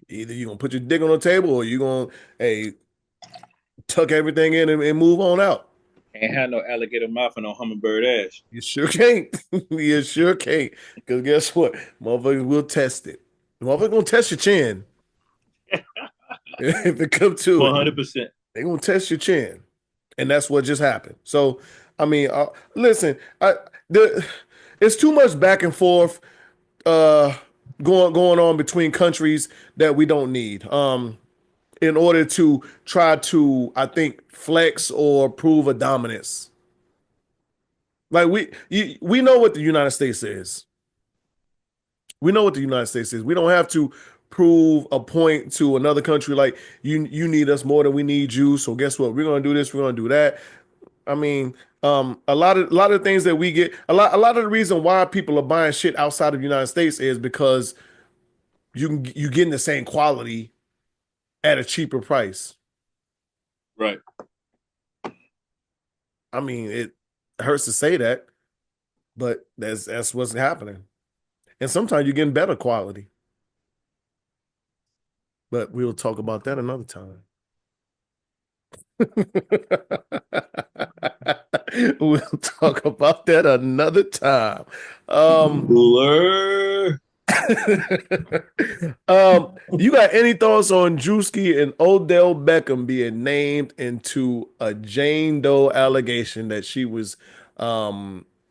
either you gonna put your dick on the table or you gonna tuck everything in and move on out.
Ain't had no alligator mouth and no hummingbird ass.
You sure can't. You sure can't. Because guess what? Motherfuckers will test it. Motherfuckers gonna test your chin. If it come to
100%.
They gonna test your chin. And that's what just happened. So, I mean, listen, it's too much back and forth going on between countries that we don't need. In order to try to, I think, flex or prove a dominance. Like we know what the United States is. We know what the United States is. We don't have to prove a point to another country like you need us more than we need you. So guess what? We're gonna do this. We're gonna do that. I mean, a lot of things that we get. A lot of the reason why people are buying shit outside of the United States is because you getting the same quality at a cheaper price.
Right.
I mean, it hurts to say that, but that's what's happening. And sometimes you're getting better quality. But we'll talk about that another time. We'll talk about that another time. You got any thoughts on Druski and Odell Beckam being named into a Jane Doe allegation that she was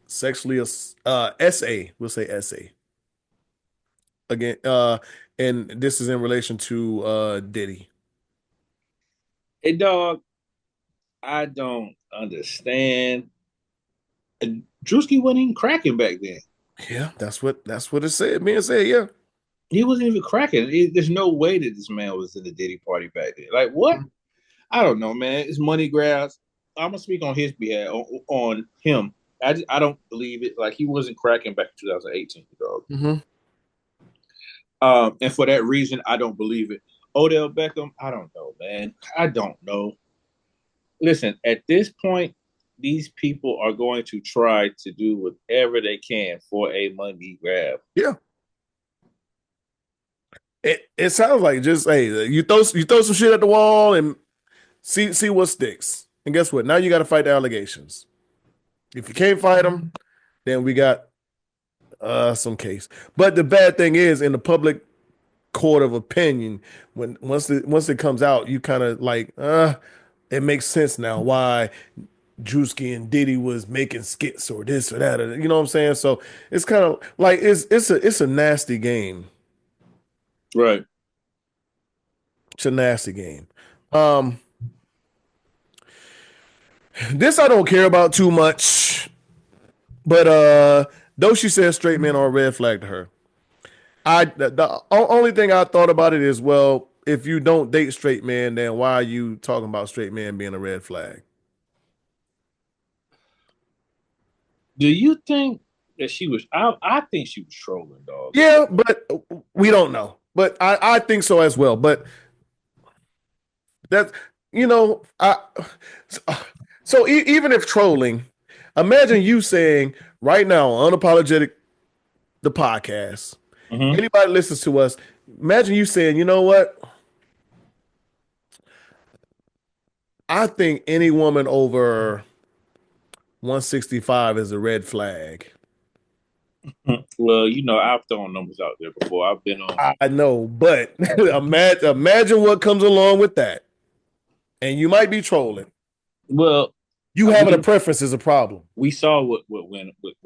sexually SA? We'll say SA. Again, and this is in relation to Diddy.
Hey, dog, I don't understand. Druski wasn't even cracking back then.
Yeah, that's what it said. Being said, yeah.
He wasn't even cracking. There's no way that this man was in the Diddy party back then. Like, what? I don't know, man. It's money grabs. I'm gonna speak on his behalf, on him. I don't believe it. Like, he wasn't cracking back in 2018, dog. And for that reason, I don't believe it. Odell Beckam, I don't know, man. I don't know. Listen, at this point, these people are going to try to do whatever they can for a money grab.
Yeah. It sounds like just, hey, you throw some shit at the wall and See what sticks. And guess what? Now you got to fight the allegations. If you can't fight them, then we got some case. But the bad thing is, in the public court of opinion, once it comes out, you kind of like, it makes sense now why Druski and Diddy was making skits or this or that. Or, you know what I'm saying? So it's kind of like it's a nasty game.
Right.
It's a nasty game. This I don't care about too much, but Doechii says straight men are a red flag to her. The only thing I thought about it is, well, if you don't date straight men, then why are you talking about straight men being a red flag?
Do you think that she was? I think she was trolling, dog.
Yeah, but we don't know. But I think so as well. But that's so even if trolling, imagine you saying right now on Unapologetic, the podcast, anybody listens to us, imagine you saying, you know what? I think any woman over 165 is a red flag.
Well, I've thrown numbers out there before. I've been on.
I know, but imagine what comes along with that. And you might be trolling.
Well,
you having a preference is a problem.
We saw what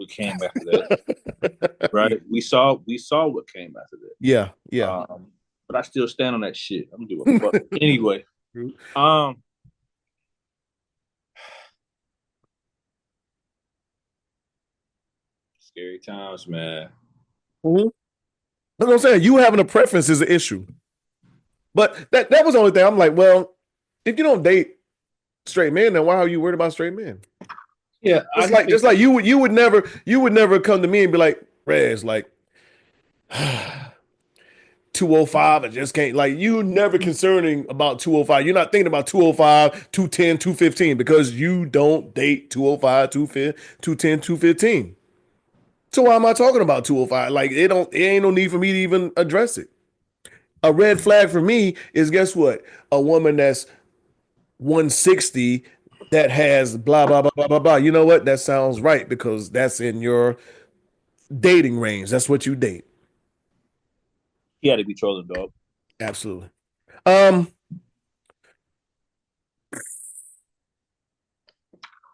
came after that, right? We saw what came after that.
Yeah.
But I still stand on that shit. I'm doing fuck anyway. Scary times, man.
Mm-hmm. That's what I'm saying. You having a preference is an issue. But that was the only thing. I'm like, well, if you don't date straight men, then why are you worried about straight men?
Yeah,
just like you would never come to me and be like, Rez, like 205, I just can't, like, you never concerning about 205. You're not thinking about 205, 210, 215 because you don't date 205, 210, 215. So why am I talking about 205? Like, it ain't no need for me to even address it. A red flag for me is, guess what? A woman that's 160 that has blah, blah, blah, blah, blah, blah. You know what? That sounds right because that's in your dating range. That's what you date.
He had to be trolling, dog.
Absolutely.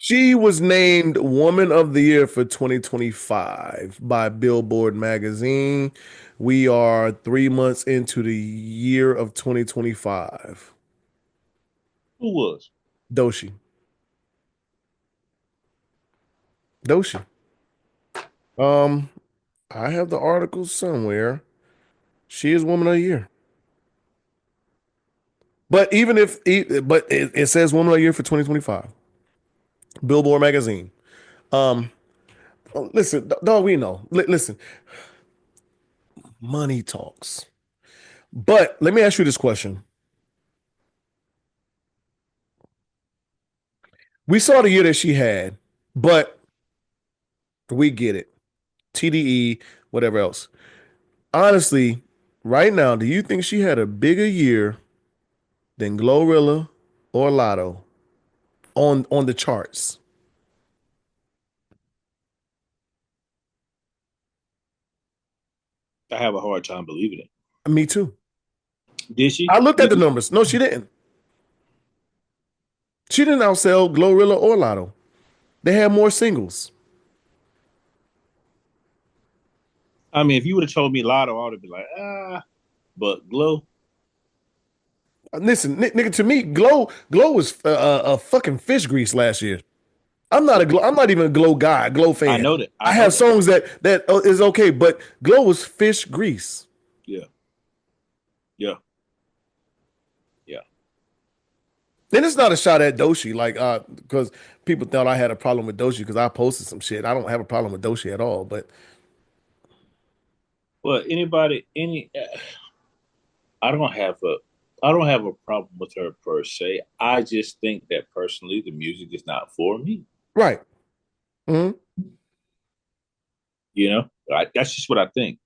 She was named Woman of the Year for 2025 by Billboard magazine. We are 3 months into the year of 2025.
Who was?
Doechii. I have the article somewhere. She is Woman of the Year. But it says Woman of the Year for 2025. Billboard magazine. Listen, dog, we know. Listen. Money talks. But let me ask you this question. We saw the year that she had, but we get it. TDE, whatever else. Honestly, right now, do you think she had a bigger year than Glorilla or Lotto on the charts?
I have a hard time believing it.
Me too.
Did she?
I looked at the numbers. No, she didn't. She didn't outsell Glorilla or Lotto. They had more singles.
I mean, if you would have told me Lotto, I would have been like, but Glow.
Listen, nigga, to me, Glow was a fucking fish grease last year. I'm not even a Glow guy, Glow fan.
I know that.
I have songs that is okay, but Glow was fish grease.
Yeah.
And it's not a shot at Doechii, like, because people thought I had a problem with Doechii because I posted some shit. I don't have a problem with Doechii at all, but.
Well, I don't have a problem with her per se. I just think that personally, the music is not for me.
Right. Mm-hmm.
That's just what I think.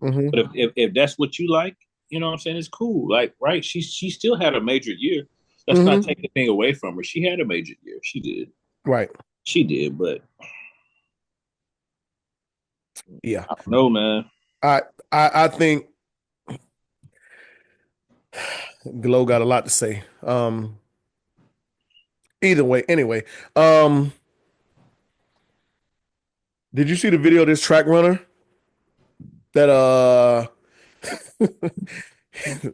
Mm-hmm.
But if that's what you like, you know what I'm saying? It's cool. Like, right? She still had a major year. That's not taking anything away from her. She had a major year. She did.
Right.
She did, but
yeah.
I don't know, man.
I think Glow got a lot to say. Either way, anyway. Did you see the video of this track runner? That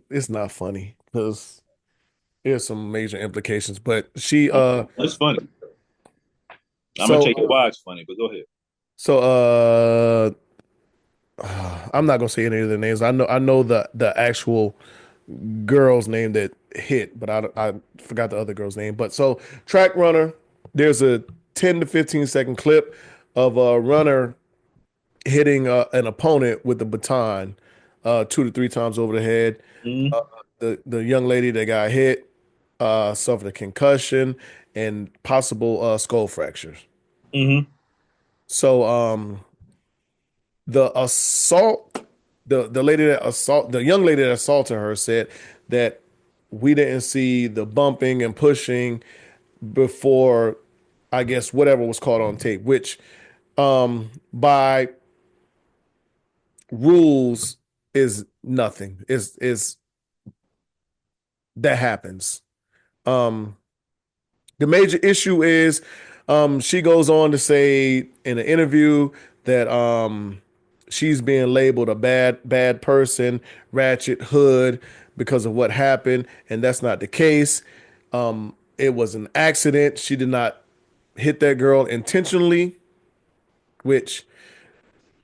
it's not funny because there's some major implications, but she
That's funny. I'm gonna tell you why it's funny, but go ahead.
So I'm not gonna say any of the names. I know the actual girl's name that hit, but I forgot the other girl's name. But so track runner, there's a 10 to 15-second clip of a runner hitting an opponent with a baton 2 to 3 times over the head. The young lady that got hit suffered a concussion and possible skull fractures. So the assault, the young lady that assaulted her said that we didn't see the bumping and pushing before, I guess, whatever was caught on tape, which by rules is nothing. Is that happens. The major issue is she goes on to say in an interview that she's being labeled a bad person, ratchet hood because of what happened, and that's not the case. It was an accident. She did not hit that girl intentionally, which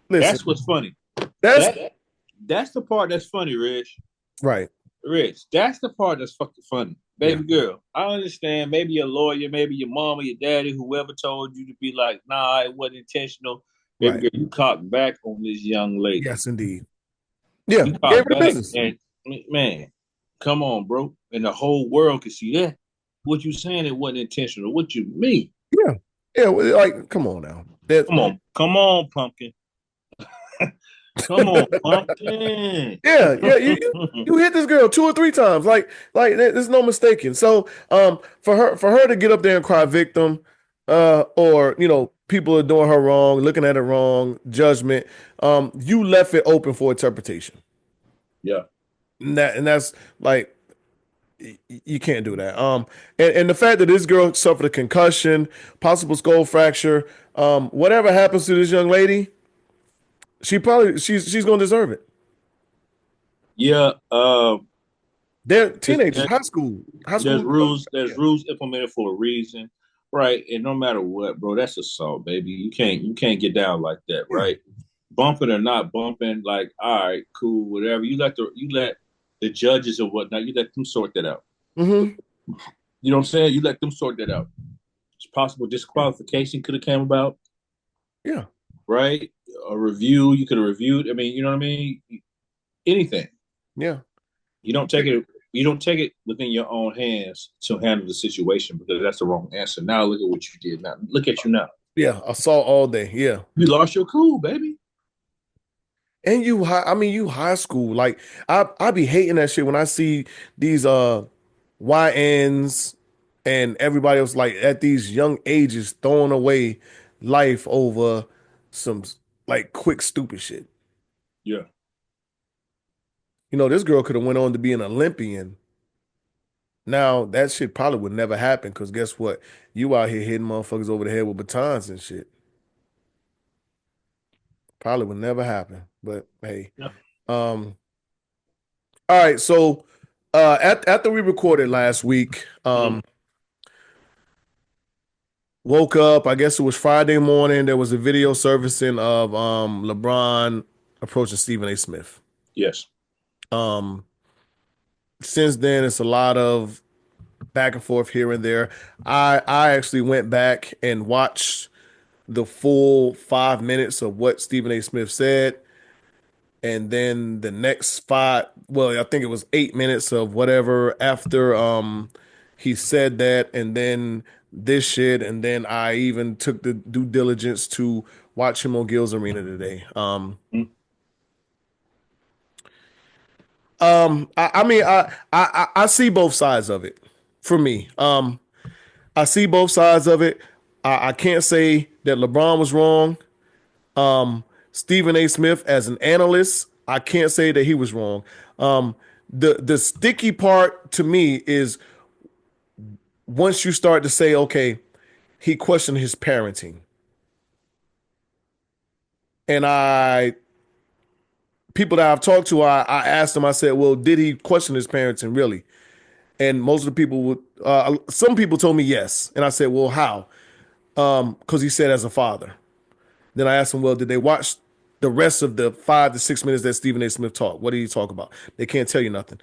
listen,
that's what's funny. That's the part that's funny, Rich.
Right.
Rich, that's the part that's fucking funny. Baby girl, I understand. Maybe your lawyer, maybe your mom or your daddy, whoever told you to be like, nah, it wasn't intentional. Baby girl, you cocked back on this young lady.
Yes, indeed. Yeah,
you
gave her the business.
And, man, come on, bro. And the whole world can see that. What you saying it wasn't intentional. What you mean?
Yeah, like, come on now.
Come on, pumpkin. Come on, pumpkin.
Yeah, you hit this girl 2 or 3 times. Like there's no mistaking. So for her to get up there and cry victim, or people are doing her wrong, looking at it wrong, judgment, you left it open for interpretation.
Yeah.
And that's like you can't do that. And the fact that this girl suffered a concussion, possible skull fracture, whatever happens to this young lady, she's gonna deserve it.
Yeah.
They're teenagers, high school.
There's rules implemented for a reason, right? And no matter what, bro, that's assault, baby. You can't get down like that, right? Bumping or not bumping, like, all right, cool, whatever. You let the judges or whatnot, you let them sort that out.
Mm-hmm.
You know what I'm saying? You let them sort that out. It's possible disqualification could have came about.
Yeah.
Right? A review, you could have reviewed. I mean, you know what I mean? Anything.
Yeah.
You don't take it within your own hands to handle the situation because that's the wrong answer. Now look at what you did. Now look at you now.
Yeah, assault all day. Yeah.
You lost your cool, baby.
And you high school. Like I be hating that shit when I see these YNs and everybody else like at these young ages throwing away life over some like quick stupid shit.
Yeah.
This girl could have went on to be an Olympian. Now that shit probably would never happen because guess what? You out here hitting motherfuckers over the head with batons and shit. Probably would never happen. But hey.
Yeah.
All right, so after we recorded last week, woke up, I guess it was Friday morning, there was a video surfacing of LeBron approaching Stephen A. Smith.
Yes.
Since then it's a lot of back and forth here and there. I actually went back and watched the full 5 minutes of what Stephen A. Smith said. And then the next I think it was 8 minutes of whatever after he said that, and then this shit, and then I even took the due diligence to watch him on Gil's Arena today. I see both sides of it. for me. I see both sides of it. I can't say that LeBron was wrong. Stephen A. Smith, as an analyst, I can't say that he was wrong. The sticky part to me is once you start to say, okay, he questioned his parenting. And people that I've talked to, I asked them, I said, well, did he question his parenting really? And most of the people would, some people told me yes. And I said, well, how? Because he said as a father. Then I asked him, well, did they watch the rest of the 5 to 6 minutes that Stephen A. Smith talked? What did he talk about? They can't tell you nothing.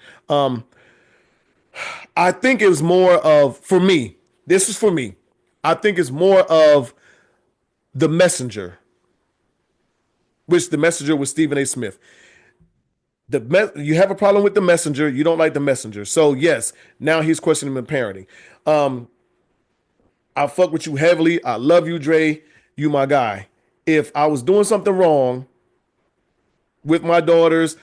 I think it was more of, for me, this is for me. I think it's more of the messenger, which the messenger was Stephen A. Smith. You have a problem with the messenger. You don't like the messenger. So yes, now he's questioning the parenting. I fuck with you heavily. I love you, Dre. You my guy. If I was doing something wrong with my daughters,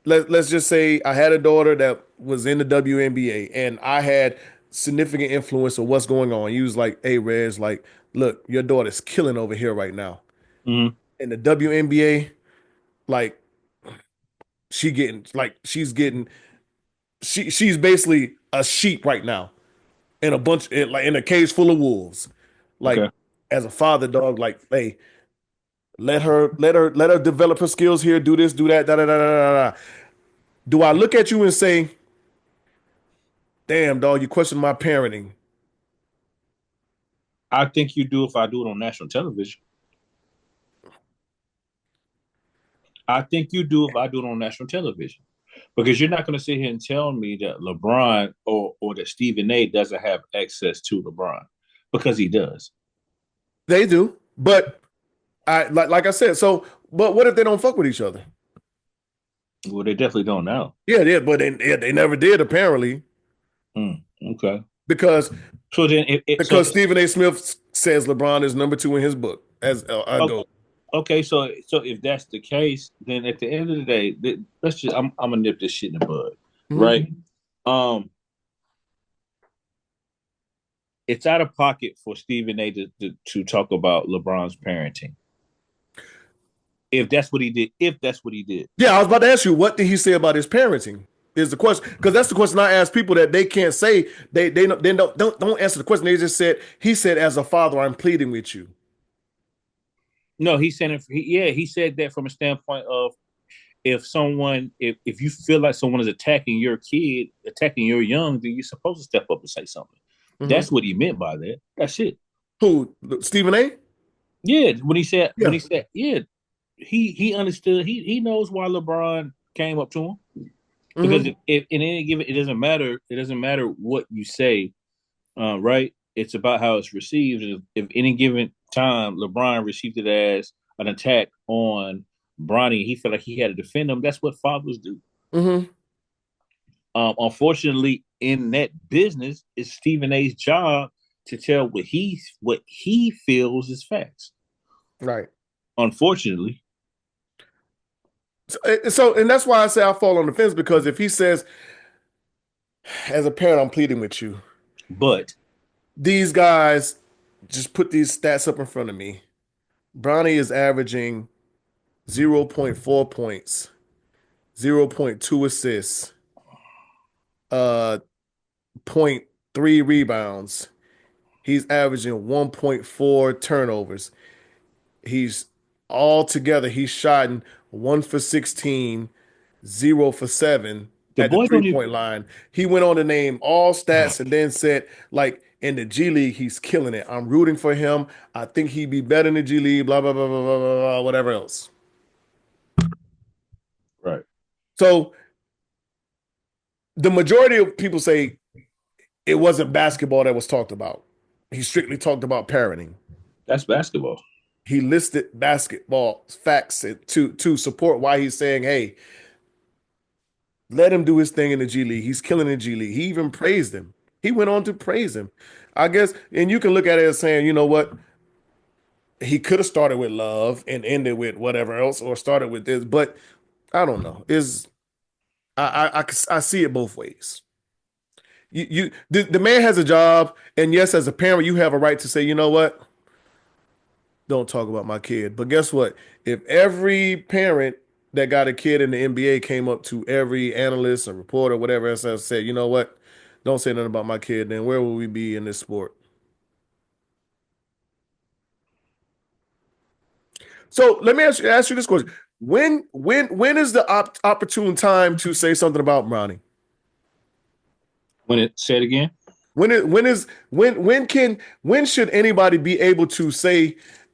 let's just say I had a daughter that was in the WNBA and I had significant influence of what's going on. You was like, hey, Rez, like, look, your daughter's killing over here right now.
Mm-hmm.
In the WNBA, like, she's basically a sheep right now in in a cage full of wolves. Like,
okay.
As a father, dog, like, hey, let her develop her skills here, do this, do that, da da da da da. Do I look at you and say, damn, dog, you question my parenting?
I think you do if I do it on national television. I think you do if I do it on national television. Because you're not going to sit here and tell me that LeBron or that Stephen A. doesn't have access to LeBron, because he does.
They do, but like I said. So, but what if they don't fuck with each other?
Well, they definitely don't now.
Yeah, but they never did apparently.
Okay.
Because
because
Stephen A. Smith says LeBron is number 2 in his book as I go.
Okay, so if that's the case, then at the end of the day, let's just I'm gonna nip this shit in the bud, right? It's out of pocket for Stephen A. to talk about LeBron's parenting. If that's what he did.
Yeah, I was about to ask you, what did he say about his parenting? Is the question, because that's the question I ask people that they can't say. They don't answer the question. They just said, he said, as a father, I'm pleading with you.
No, he said that from a standpoint of if you feel like someone is attacking your kid, attacking your young, then you're supposed to step up and say something. Mm-hmm. That's what he meant by that. That's it.
Who? Stephen A?
Yeah, when he said he understood. He knows why LeBron came up to him. Because if in any given, it doesn't matter what you say, right? It's about how it's received. If any given time LeBron received it as an attack on Bronny, he felt like he had to defend him. That's what fathers do.
Mm-hmm.
Unfortunately, in that business, it's Stephen A.'s job to tell what he feels is facts.
Right.
Unfortunately.
So, and that's why I say I fall on the fence, because if he says, as a parent, I'm pleading with you,
but
these guys, just put these stats up in front of me. Bronny is averaging 0.4 points, 0.2 assists, 0.3 rebounds. He's averaging 1.4 turnovers. He's shot 1 for 16, 0 for 7 at the 3-point line. He went on to name all stats and then said, like, in the G League, he's killing it. I'm rooting for him. I think he'd be better in the G League, blah, blah, blah, blah, blah, blah, whatever else.
Right.
So the majority of people say it wasn't basketball that was talked about. He strictly talked about parenting.
That's basketball.
He listed basketball facts to support why he's saying, hey, let him do his thing in the G League. He's killing the G League. He even praised him. He went on to praise him, I guess. And you can look at it as saying, you know what? He could have started with love and ended with whatever else, or started with this. But I don't know. I see it both ways. the man has a job, and yes, as a parent, you have a right to say, you know what, don't talk about my kid. But guess what? If every parent that got a kid in the NBA came up to every analyst or reporter, whatever else, and said, you know what, don't say nothing about my kid, then where will we be in this sport? So let me ask you this question: when is the opportune time to say something about Bronny?
Say it again.
When should anybody be able to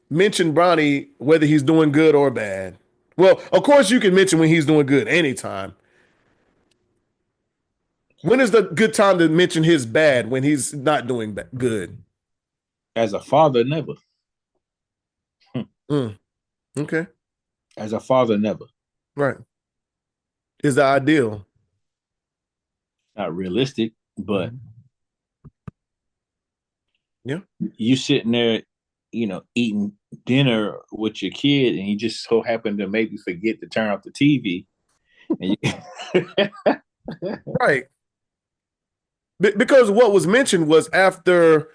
mention Bronny whether he's doing good or bad? Well, of course you can mention when he's doing good anytime. When is the good time to mention his bad when he's not doing good?
As a father, never.
Okay.
As a father, never.
Right. Is the ideal.
Not realistic, but
yeah,
you sitting there, eating dinner with your kid, and you just so happen to maybe forget to turn off the TV.
Right. Because what was mentioned was after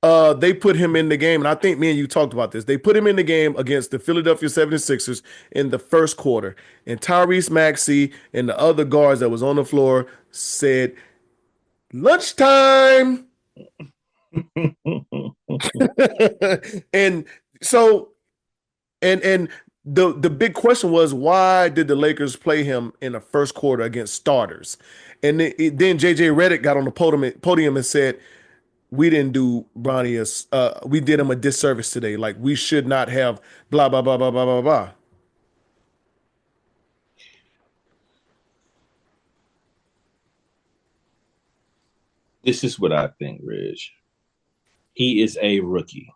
they put him in the game, and I think me and you talked about this. They put him in the game against the Philadelphia 76ers in the first quarter, and Tyrese Maxey and the other guards that was on the floor said, lunchtime. and so, and the big question was, why did the Lakers play him in the first quarter against starters? And then JJ Redick got on the podium and said, we didn't do Bronny we did him a disservice today. Like, we should not have blah, blah, blah, blah, blah, blah, blah.
This is what I think, Reg. He is a rookie.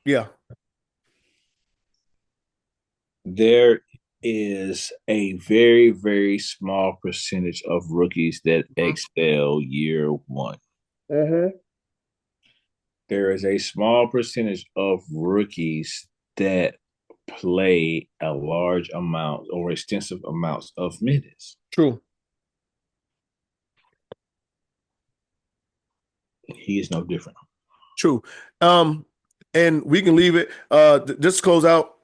Yeah.
There is a very, very small percentage of rookies that excel year one.
Mm-hmm.
There is a small percentage of rookies that play a large amount or extensive amounts of minutes.
True.
He is no different.
True. And we can leave it. Just to close out,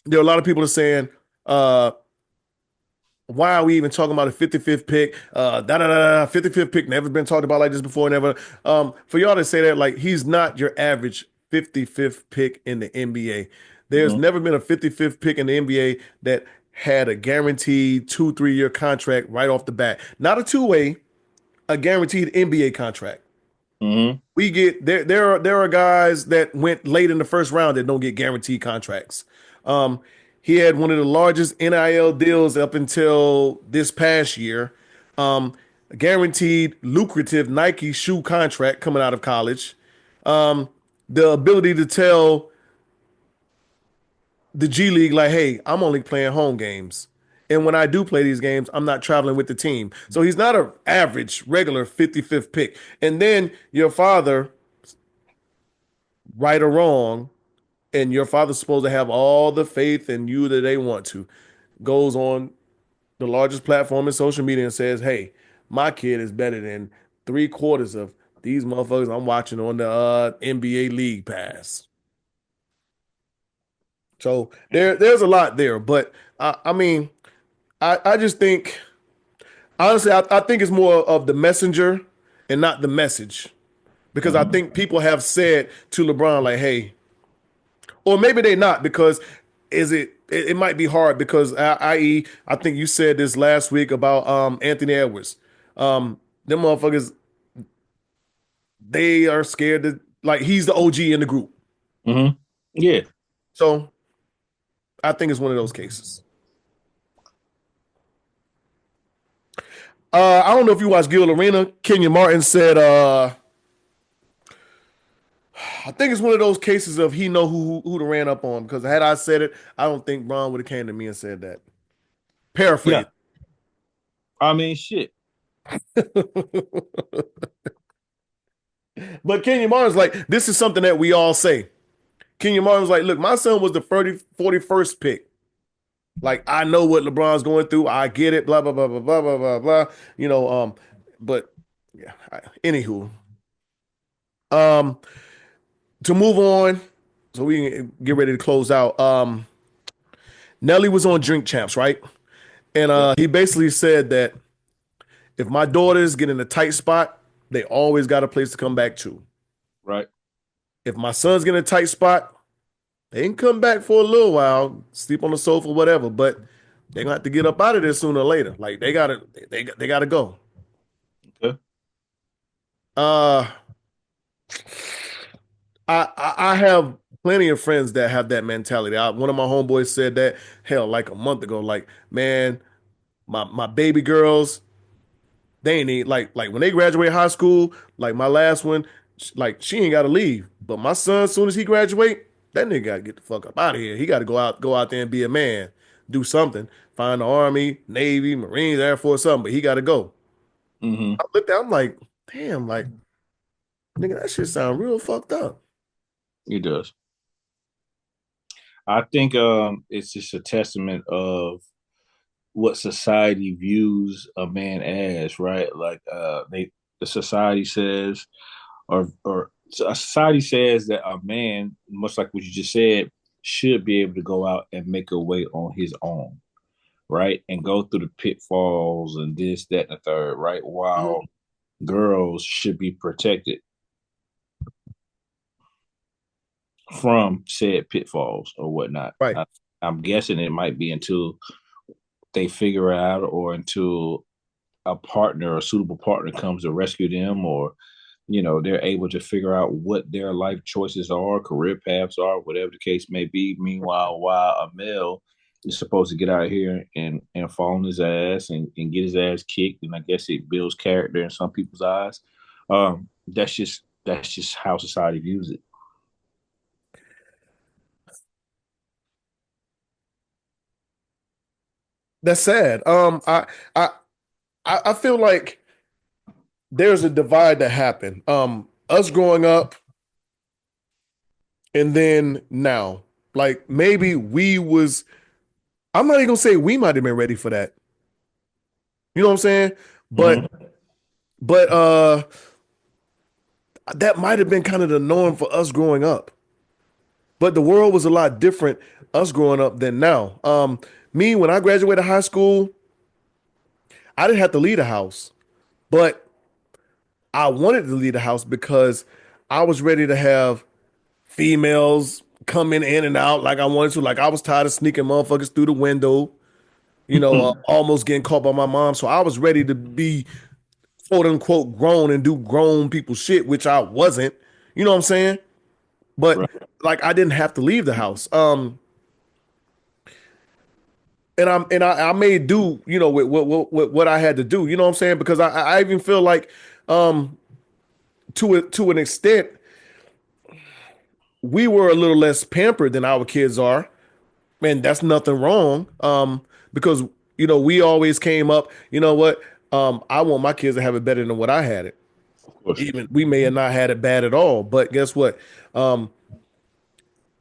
there are a lot of people that are saying, why are we even talking about a 55th pick? 55th pick never been talked about like this before. Never. For y'all to say that, like, he's not your average 55th pick in the NBA. There's never been a 55th pick in the NBA that had a guaranteed 2-3 year contract right off the bat. Not a two-way, a guaranteed NBA contract. We get there are guys that went late in the first round that don't get guaranteed contracts. He had one of the largest NIL deals up until this past year. A guaranteed lucrative Nike shoe contract coming out of college. The ability to tell the G League, like, hey, I'm only playing home games. And when I do play these games, I'm not traveling with the team. So he's not an average, regular 55th pick. And then your father, right or wrong, and your father's supposed to have all the faith in you that they want to, goes on the largest platform in social media and says, hey, my kid is better than 3/4 of these motherfuckers I'm watching on the NBA League Pass. So there's a lot there. But I mean, I just think, honestly, I think it's more of the messenger and not the message. Because I think people have said to LeBron, like, hey, or maybe they not, because it might be hard because, i.e., I think you said this last week about Anthony Edwards. Them motherfuckers, they are scared that, like, he's the OG in the group.
Yeah.
So I think it's one of those cases. I don't know if you watched Gil Arena. Kenyon Martin said, I think it's one of those cases of he know who to ran up on, because had I said it, I don't think Bron would have came to me and said that. Paraphrase.
Yeah. I mean, shit.
But Kenyon Martin's like, this is something that we all say. Kenyon Martin's like, look, my son was the 41st pick. Like, I know what LeBron's going through. I get it. Blah, blah, blah, blah, blah, blah, blah, blah. But Yeah. Anywho, to move on, so we can get ready to close out. Nelly was on Drink Champs, right? And he basically said that if my daughters get in a tight spot, they always got a place to come back to.
Right.
If my sons get in a tight spot, they can come back for a little while, sleep on the sofa, whatever, but they're gonna have to get up out of there sooner or later. Like they gotta go.
Okay.
I have plenty of friends that have that mentality. One of my homeboys said that hell like a month ago. Like, man, my baby girls, they ain't like when they graduate high school. Like my last one, like she ain't got to leave. But my son, as soon as he graduate, that nigga got to get the fuck up out of here. He got to go out there and be a man, do something, find the Army, Navy, Marines, Air Force, something. But he got to go.
Mm-hmm.
I looked at, I'm like, damn, like nigga, that shit sound real fucked up.
It does. I think it's just a testament of what society views a man as, right? Like the society says, or society says that a man, much like what you just said, should be able to go out and make a way on his own, right? And go through the pitfalls and this, that, and the third, right? While girls should be protected from said pitfalls or whatnot.
Right.
I'm guessing it might be until they figure out or until a partner, a suitable partner comes to rescue them, or they're able to figure out what their life choices are, career paths are, whatever the case may be. Meanwhile, while a male is supposed to get out here and fall on his ass and get his ass kicked, and I guess it builds character in some people's eyes. That's just how society views it.
That's sad. I feel like there's a divide that happened. Us growing up and then now. Like maybe I'm not even gonna say we might have been ready for that. You know what I'm saying? But that might have been kind of the norm for us growing up. But the world was a lot different us growing up than now. Me, when I graduated high school, I didn't have to leave the house, but I wanted to leave the house because I was ready to have females coming in and out like I wanted to. Like I was tired of sneaking motherfuckers through the window, almost getting caught by my mom. So I was ready to be quote unquote grown and do grown people shit, which I wasn't. You know what I'm saying? But right. Like I didn't have to leave the house. And I made do, with what I had to do. You know what I'm saying? Because I even feel like, to an extent, we were a little less pampered than our kids are, and that's nothing wrong. Because we always came up. You know what? I want my kids to have it better than what I had it. Even we may have not had it bad at all, but guess what?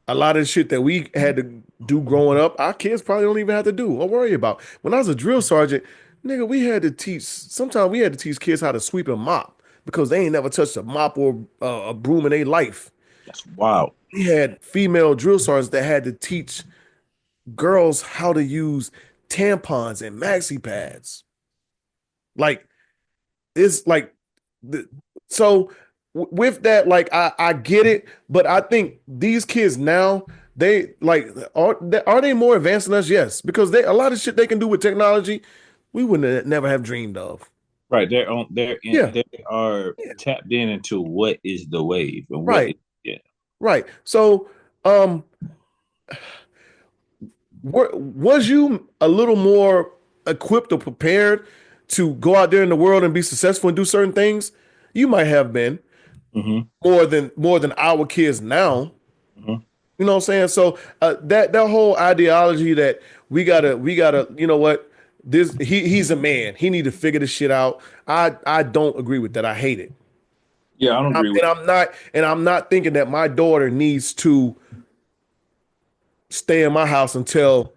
A lot of the shit that we had to do growing up, our kids probably don't even have to do or worry about. When I was a drill sergeant, nigga, sometimes we had to teach kids how to sweep and mop because they ain't never touched a mop or a broom in their life.
That's wild.
We had female drill sergeants that had to teach girls how to use tampons and maxi pads. Like, it's like, so with that, like I get it, but I think these kids now, they like are they more advanced than us? Yes, because a lot of shit they can do with technology we wouldn't never have dreamed of.
Right, they are tapped into what is the wave and
right. Right. So, was you a little more equipped or prepared to go out there in the world and be successful and do certain things? You might have been. More than our kids now. You know what I'm saying? So that whole ideology that we gotta, you know what, he's a man. He need to figure this shit out. I don't agree with that. I hate it.
Yeah, I don't agree with
that. I'm not thinking that my daughter needs to stay in my house until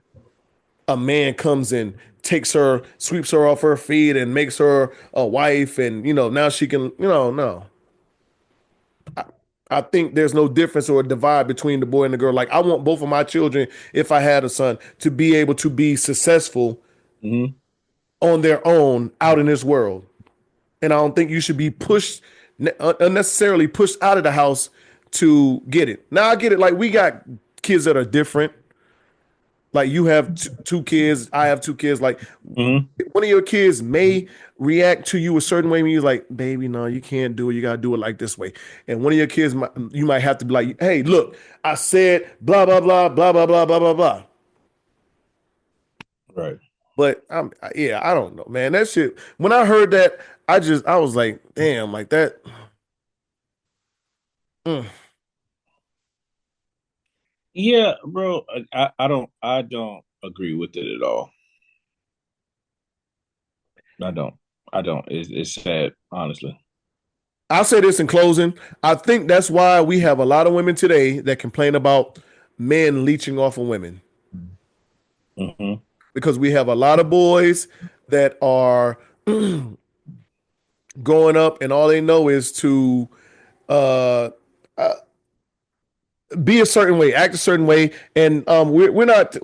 a man comes and takes her, sweeps her off her feet, and makes her a wife, and now she can, no. I think there's no difference or a divide between the boy and the girl. Like I want both of my children, if I had a son, to be able to be successful on their own out in this world. And I don't think you should be pushed unnecessarily pushed out of the house to get it. Now I get it. Like we got kids that are different. Like you have two kids, I have two kids. Like one of your kids may react to you a certain way when you're like, baby, no, you can't do it. You gotta do it like this way. And one of your kids, you might have to be like, hey, look, I said blah blah blah blah blah blah blah blah blah.
Right.
But I don't know, man. That shit. When I heard that, I was like, damn, like that.
Yeah, bro. I don't agree with it at all. I don't. It's sad, honestly.
I'll say this in closing. I think that's why we have a lot of women today that complain about men leeching off of women. Because we have a lot of boys that are growing up and all they know is to be a certain way, act a certain way, and we're not.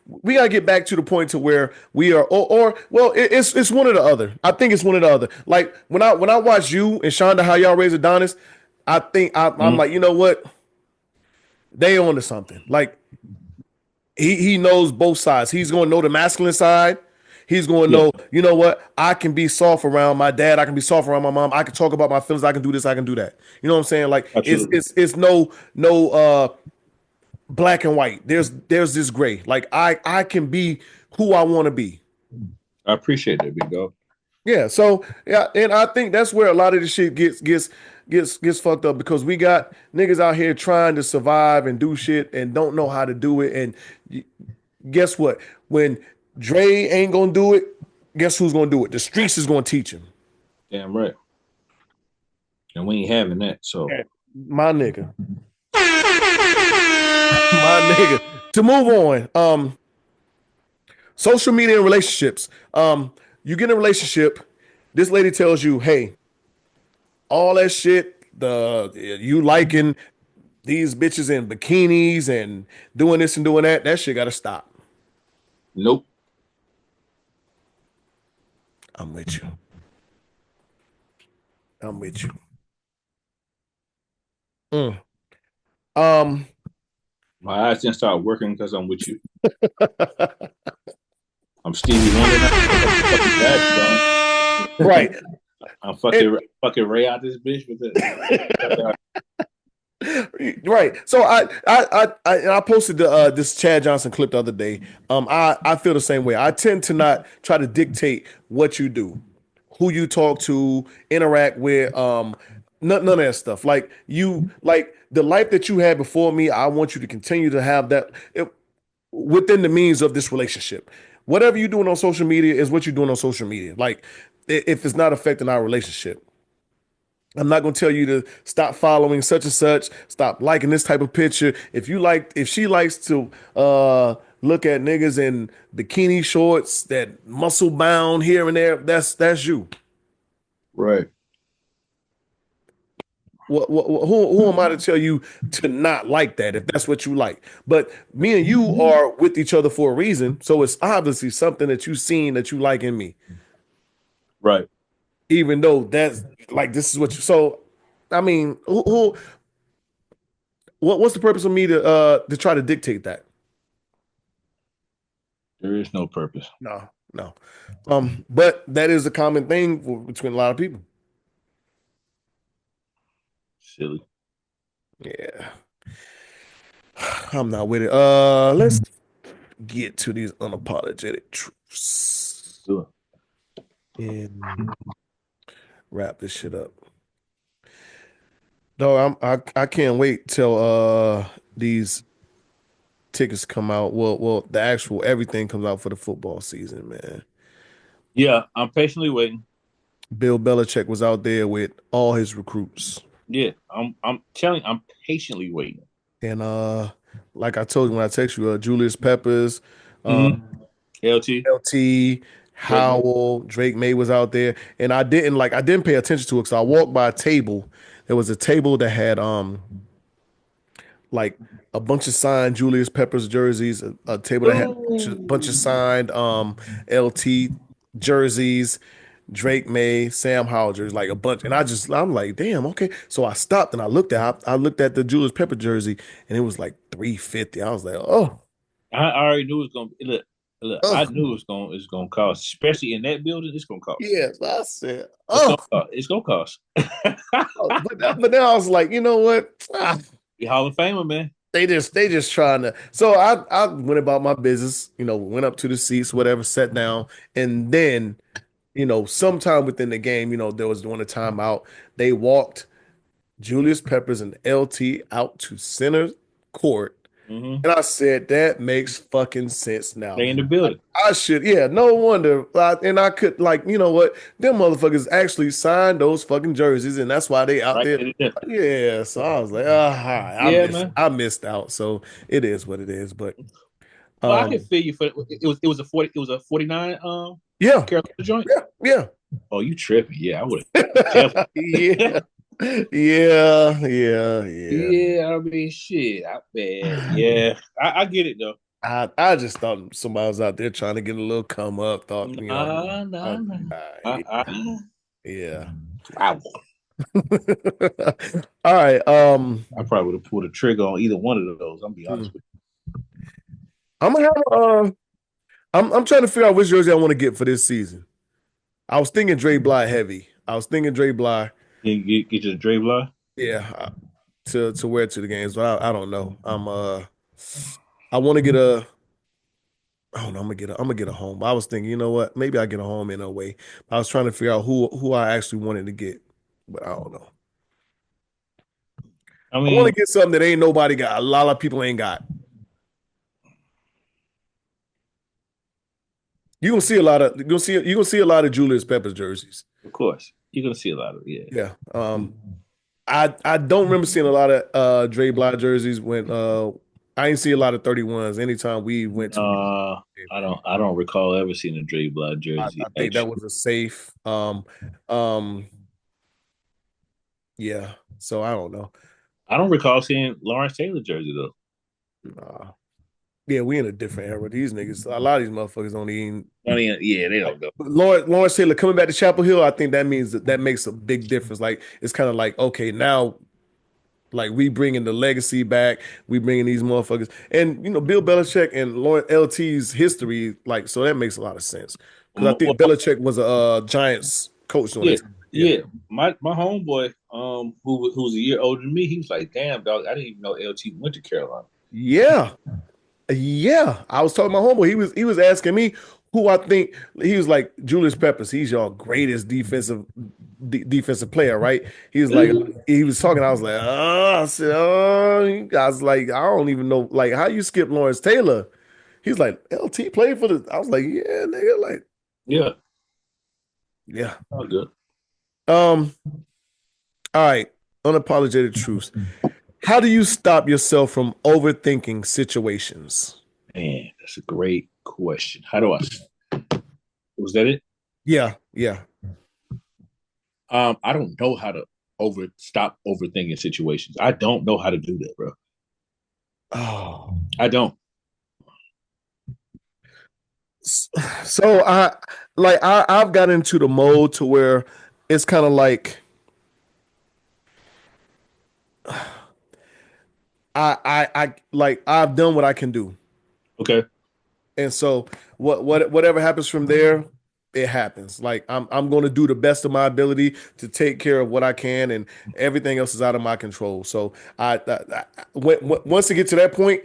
We gotta get back to the point to where we are, it's one or the other. I think it's one or the other. Like when I watch you and Shonda, how y'all raise Adonis, I think I'm like, you know what? They on to something. Like he knows both sides. He's going to know the masculine side. He's going to know, you know what? I can be soft around my dad. I can be soft around my mom. I can talk about my feelings. I can do this. I can do that. You know what I'm saying? Like it's no black and white. There's this gray. Like I can be who I want to be.
I appreciate that, big dog.
Yeah. So yeah, and I think that's where a lot of this shit gets fucked up because we got niggas out here trying to survive and do shit and don't know how to do it. And guess what? When Dre ain't gonna do it, guess who's gonna do it? The streets is gonna teach him.
Damn right. And we ain't having that. So
my nigga. My nigga. To move on, social media and relationships. You get in a relationship, this lady tells you, hey, all that shit, you liking these bitches in bikinis and doing this and doing that shit gotta stop.
Nope.
I'm with you.
My eyes didn't start working because I'm with you. I'm Stevie Wonder.
Right.
I'm fucking Ray out this bitch with it.
Right. So I posted this Chad Johnson clip the other day. I feel the same way. I tend to not try to dictate what you do, who you talk to, interact with, none of that stuff. Like the life that you had before me, I want you to continue to have that within the means of this relationship. Whatever you're doing on social media is what you're doing on social media. Like if it's not affecting our relationship. I'm not going to tell you to stop following such and such, stop liking this type of picture. If she likes to look at niggas in bikini shorts that muscle bound here and there, that's you.
Right.
Who am I to tell you to not like that if that's what you like? But me and you are with each other for a reason, so it's obviously something that you've seen that you like in me.
Right.
Even though that's like this is what you. So, I mean, what's the purpose of me to try to dictate that?
There is no purpose.
No. But that is a common thing between a lot of people.
Silly.
Yeah. I'm not with it. Let's get to these unapologetic truths.
Sure.
And wrap this shit up. No, I can't wait till these tickets come out. Well, the actual everything comes out for the football season, man.
Yeah, I'm patiently waiting.
Bill Belichick was out there with all his recruits.
Yeah, I'm telling you, I'm patiently waiting.
And like I told you when I text you, Julius Peppers,
LT.
LT, Howell, Drake May was out there, and I didn't pay attention to it. So I walked by a table. There was a table that had like a bunch of signed Julius Peppers jerseys, a table that had a bunch of signed LT jerseys, Drake May, Sam Howell jerseys, like a bunch. And I'm like, damn, okay. So I stopped and I looked at the Julius Pepper jersey, and it was like 350. I was like, oh.
I already knew it was gonna be. Look, I knew it's gonna cost, especially in that building. It's gonna cost.
Yes, I said,
it's gonna cost.
but then I was like, you know what?
You Hall of Famer, man.
They just trying to. So I went about my business, went up to the seats, whatever, sat down, and then, sometime within the game, there was during a timeout, they walked Julius Peppers and LT out to center court. And I said, that makes fucking sense now.
They in the building.
I should, no wonder. And I could, you know what? Them motherfuckers actually signed those fucking jerseys, and that's why they out there. Yeah, so I was like, I missed out. So it is what it is. But
I can feel you for it was a 49
yeah,
Carolina joint.
Yeah.
Oh, you tripping? Yeah, I would have.
Yeah. Yeah.
I mean, shit. I get it though.
I just thought somebody was out there trying to get a little come up. Thought, yeah.
Wow.
All right.
I probably would have pulled a trigger on either one of those. I'm be honest with you.
I'm gonna have I'm trying to figure out which jersey I want to get for this season. I was thinking Dre Bly heavy.
Get your Dre Bly?
Yeah, to wear to the games, but I don't know. I want to get a. I don't know. I'm gonna get a home. I was thinking, you know what? Maybe I get a home in a way. I was trying to figure out who I actually wanted to get, but I don't know. I want to get something that ain't nobody got. A lot of people ain't got. You're gonna see a lot of Julius Peppers jerseys.
Of course. You're gonna see a lot of
Yeah. I don't remember seeing a lot of Dre Bly jerseys when I didn't see a lot of 31s anytime we went to
I don't recall ever seeing a Dre Bly jersey.
I think that was a safe. Yeah. So I don't know.
I don't recall seeing Lawrence Taylor jersey though.
Yeah, we in a different era. These niggas, a lot of these motherfuckers don't even.
Yeah, they don't go.
Lawrence Taylor coming back to Chapel Hill, I think that means that makes a big difference. Like, it's kind of like, okay, now, like, we bringing the legacy back. We bringing these motherfuckers. And, Bill Belichick and Lawrence LT's history, like, so that makes a lot of sense. Because I think Belichick was a Giants coach.
Yeah. My homeboy, who's a year older than me, he was like, damn, dog, I didn't even know LT went to Carolina.
Yeah. I was talking to my homeboy. He was asking me who I think. He was like, Julius Peppers. He's your greatest defensive player, right? He was like, he was talking. I was like, I said, I was like, I don't even know, like, how you skip Lawrence Taylor? He's like, LT played for the. I was like, yeah, nigga, like, yeah,
all good.
All right, Unapologetic Truths. How do you stop yourself from overthinking situations?
Man, that's a great question. How do I? Was that it?
Yeah.
I don't know how to stop overthinking situations. I don't know how to do that, bro.
Oh,
I don't.
So I've got into the mode to where it's kind of like I've done what I can do.
Okay.
And so whatever happens from there, it happens. Like I'm going to do the best of my ability to take care of what I can, and everything else is out of my control. So once it gets to that point,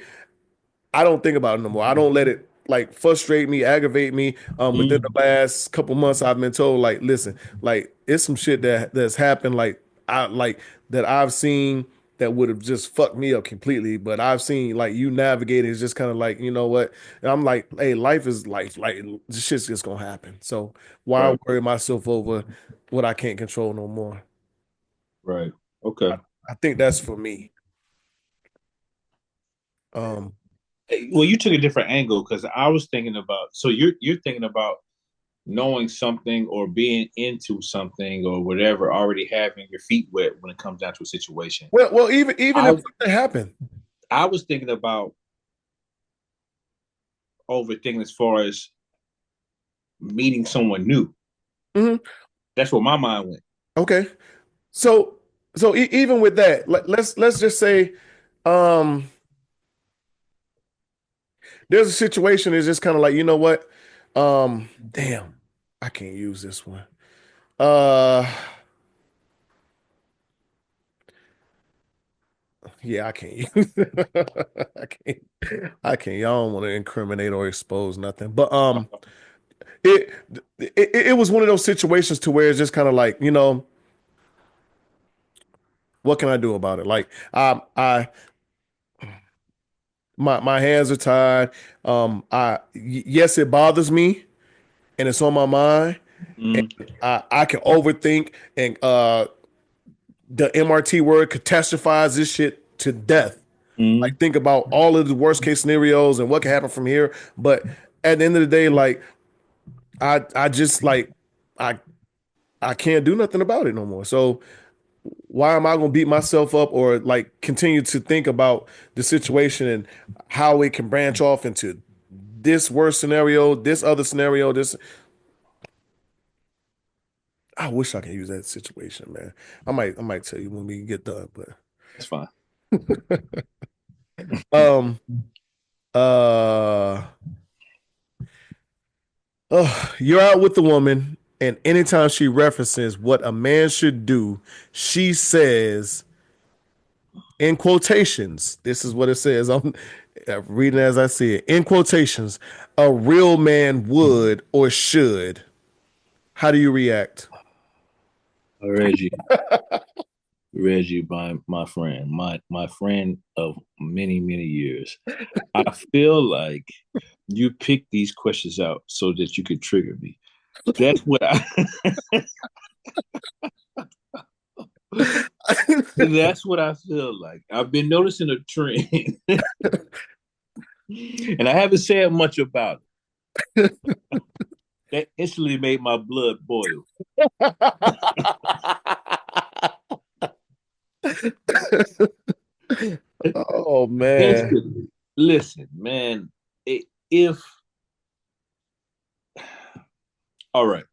I don't think about it no more. I don't let it like frustrate me, aggravate me. Within the last couple months, I've been told, like, listen, like, it's some shit that's happened, that I've seen that would have just fucked me up completely. But I've seen, like, you navigate it. It's just kind of like, you know what? And I'm like, hey, life is life. Like, this shit's just gonna happen. So why worry myself over what I can't control no more?
Right. Okay.
I think that's for me.
Well, you took a different angle because I was thinking about. So you're thinking about knowing something or being into something or whatever, already having your feet wet when it comes down to a situation.
Well, even if
I
something happened.
I was thinking about overthinking as far as meeting someone new.
Mm-hmm.
That's where my mind went.
Okay. So even with that, let's just say um there's a situation that's just kind of like, you know what? Damn, I can't use this one. Uh yeah, I can't use I can't. Y'all don't want to incriminate or expose nothing. But it, it was one of those situations to where it's just kind of like, you know, what can I do about it? Like I my hands are tied. Yes, it bothers me and it's on my mind. And
Mm,
I can overthink and the MRT word catastrophize this shit to death. Like
mm,
think about all of the worst case scenarios and what can happen from here. But at the end of the day, like I just like I I can't do nothing about it no more. So why am I gonna beat myself up or like continue to think about the situation and how it can branch off into this worst scenario, this other scenario, this I wish I could use that situation, man. I might tell you when we get done, but
that's fine.
um uh you're out with the woman and anytime she references what a man should do, she says in quotations, this is what it says. I'm reading as I see it. In quotations, a real man would or should. How do you react?
Reggie, Reggie, my friend, my friend of many many years. I feel like you picked these questions out so that you could trigger me. That's what I. That's what I feel like. I've been noticing a trend, and I haven't said much about it. That instantly made my blood boil.
Oh man.
Instantly. Listen, man. If all right,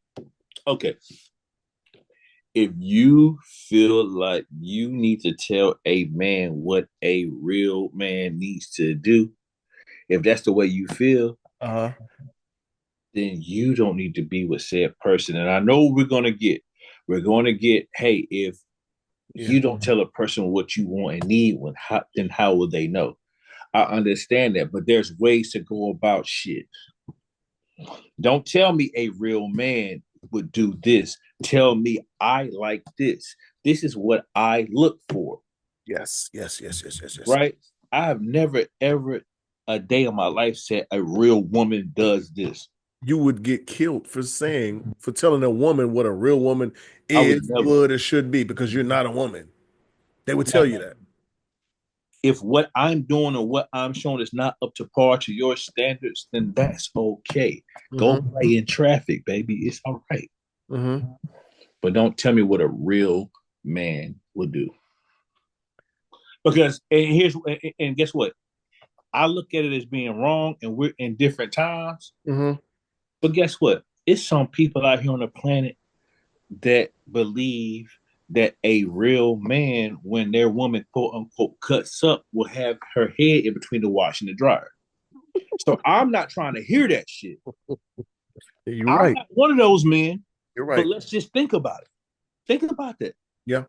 okay. If you feel like you need to tell a man what a real man needs to do, if that's the way you feel,
Uh-huh.
then you don't need to be with said person. And I know we're going to get, hey, if
Yeah.
you don't tell a person what you want and need, then how will they know? I understand that, but there's ways to go about shit. Don't tell me a real man would do this. Tell me I like this. This is what I look for.
Yes. Yes. Yes. Yes. Yes. Yes.
Right? I have never ever a day of my life said a real woman does this.
You would get killed for telling a woman what a real woman
I would
is,
never.
would, or should be because you're not a woman. They would tell
Now,
you that.
if what I'm doing or what I'm showing is not up to par to your standards, then that's okay. Go
Mm-hmm.
play in traffic, baby. It's all right.
Mm-hmm.
But don't tell me what a real man would do. Because and guess what? I look at it as being wrong, and we're in different times.
Mm-hmm.
But guess what? It's some people out here on the planet that believe that a real man, when their woman quote unquote cuts up, will have her head in between the wash and the dryer. So I'm not trying to hear that shit.
You're
I'm
right.
not one of those men.
You're
But
right.
let's just think about it. Think about that.
Yeah.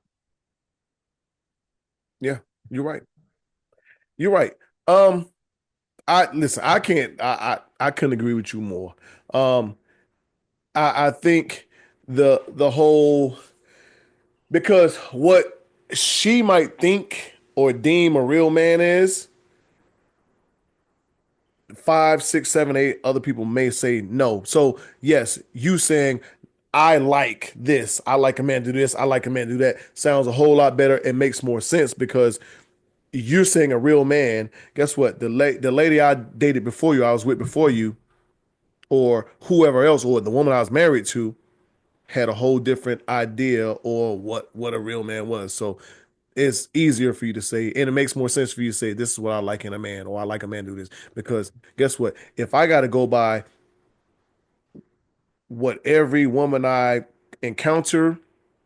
Yeah. You're right. You're right. Um, I listen, I can't I couldn't agree with you more. Um, I think the whole because what she might think or deem a real man is five, six, seven, eight other people may say no. So yes, you saying I like this, I like a man to do this, I like a man to do that sounds a whole lot better. It makes more sense because you're saying a real man. Guess what? The lady I dated before you, I was with before you, or whoever else, or the woman I was married to, had a whole different idea or what a real man was. So it's easier for you to say, and it makes more sense for you to say, this is what I like in a man, or I like a man do this. Because guess what? If I got to go by what every woman I encounter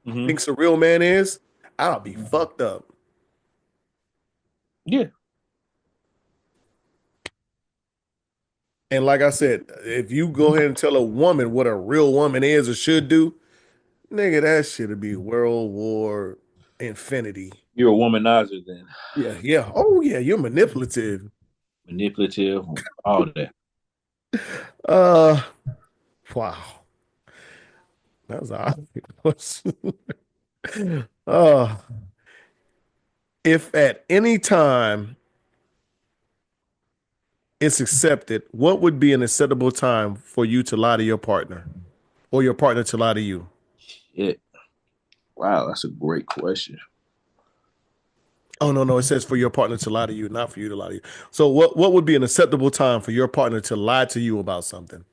thinks a real man is, I'll be fucked up.
Yeah.
And like I said, if you go ahead and tell a woman what a real woman is or should do, nigga, that shit'll be World War Infinity.
You're a womanizer then.
Yeah, yeah. Oh yeah, you're manipulative.
Manipulative, all that.
Wow. That was odd. If at any time it's accepted, what would be an acceptable time for you to lie to your partner or your partner to lie to you?
Shit. Wow, that's a great question.
Oh no, it says for your partner to lie to you, not for you to lie to you. So what would be an acceptable time for your partner to lie to you about something?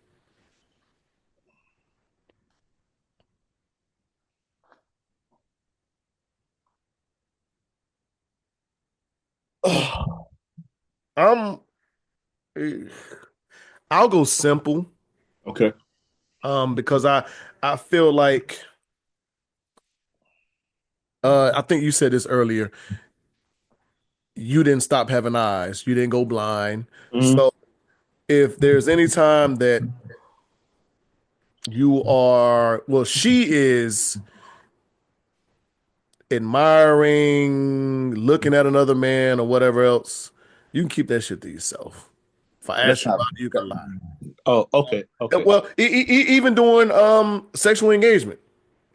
I'm I'll go simple.
Okay.
Because I feel like I think you said this earlier. You didn't stop having eyes. You didn't go blind. So if there's any time that you are, well, she is admiring, looking at another man or whatever else, you can keep that shit to yourself. If I ask you about it, you can lie.
Oh, okay. Okay.
Well, even doing sexual engagement,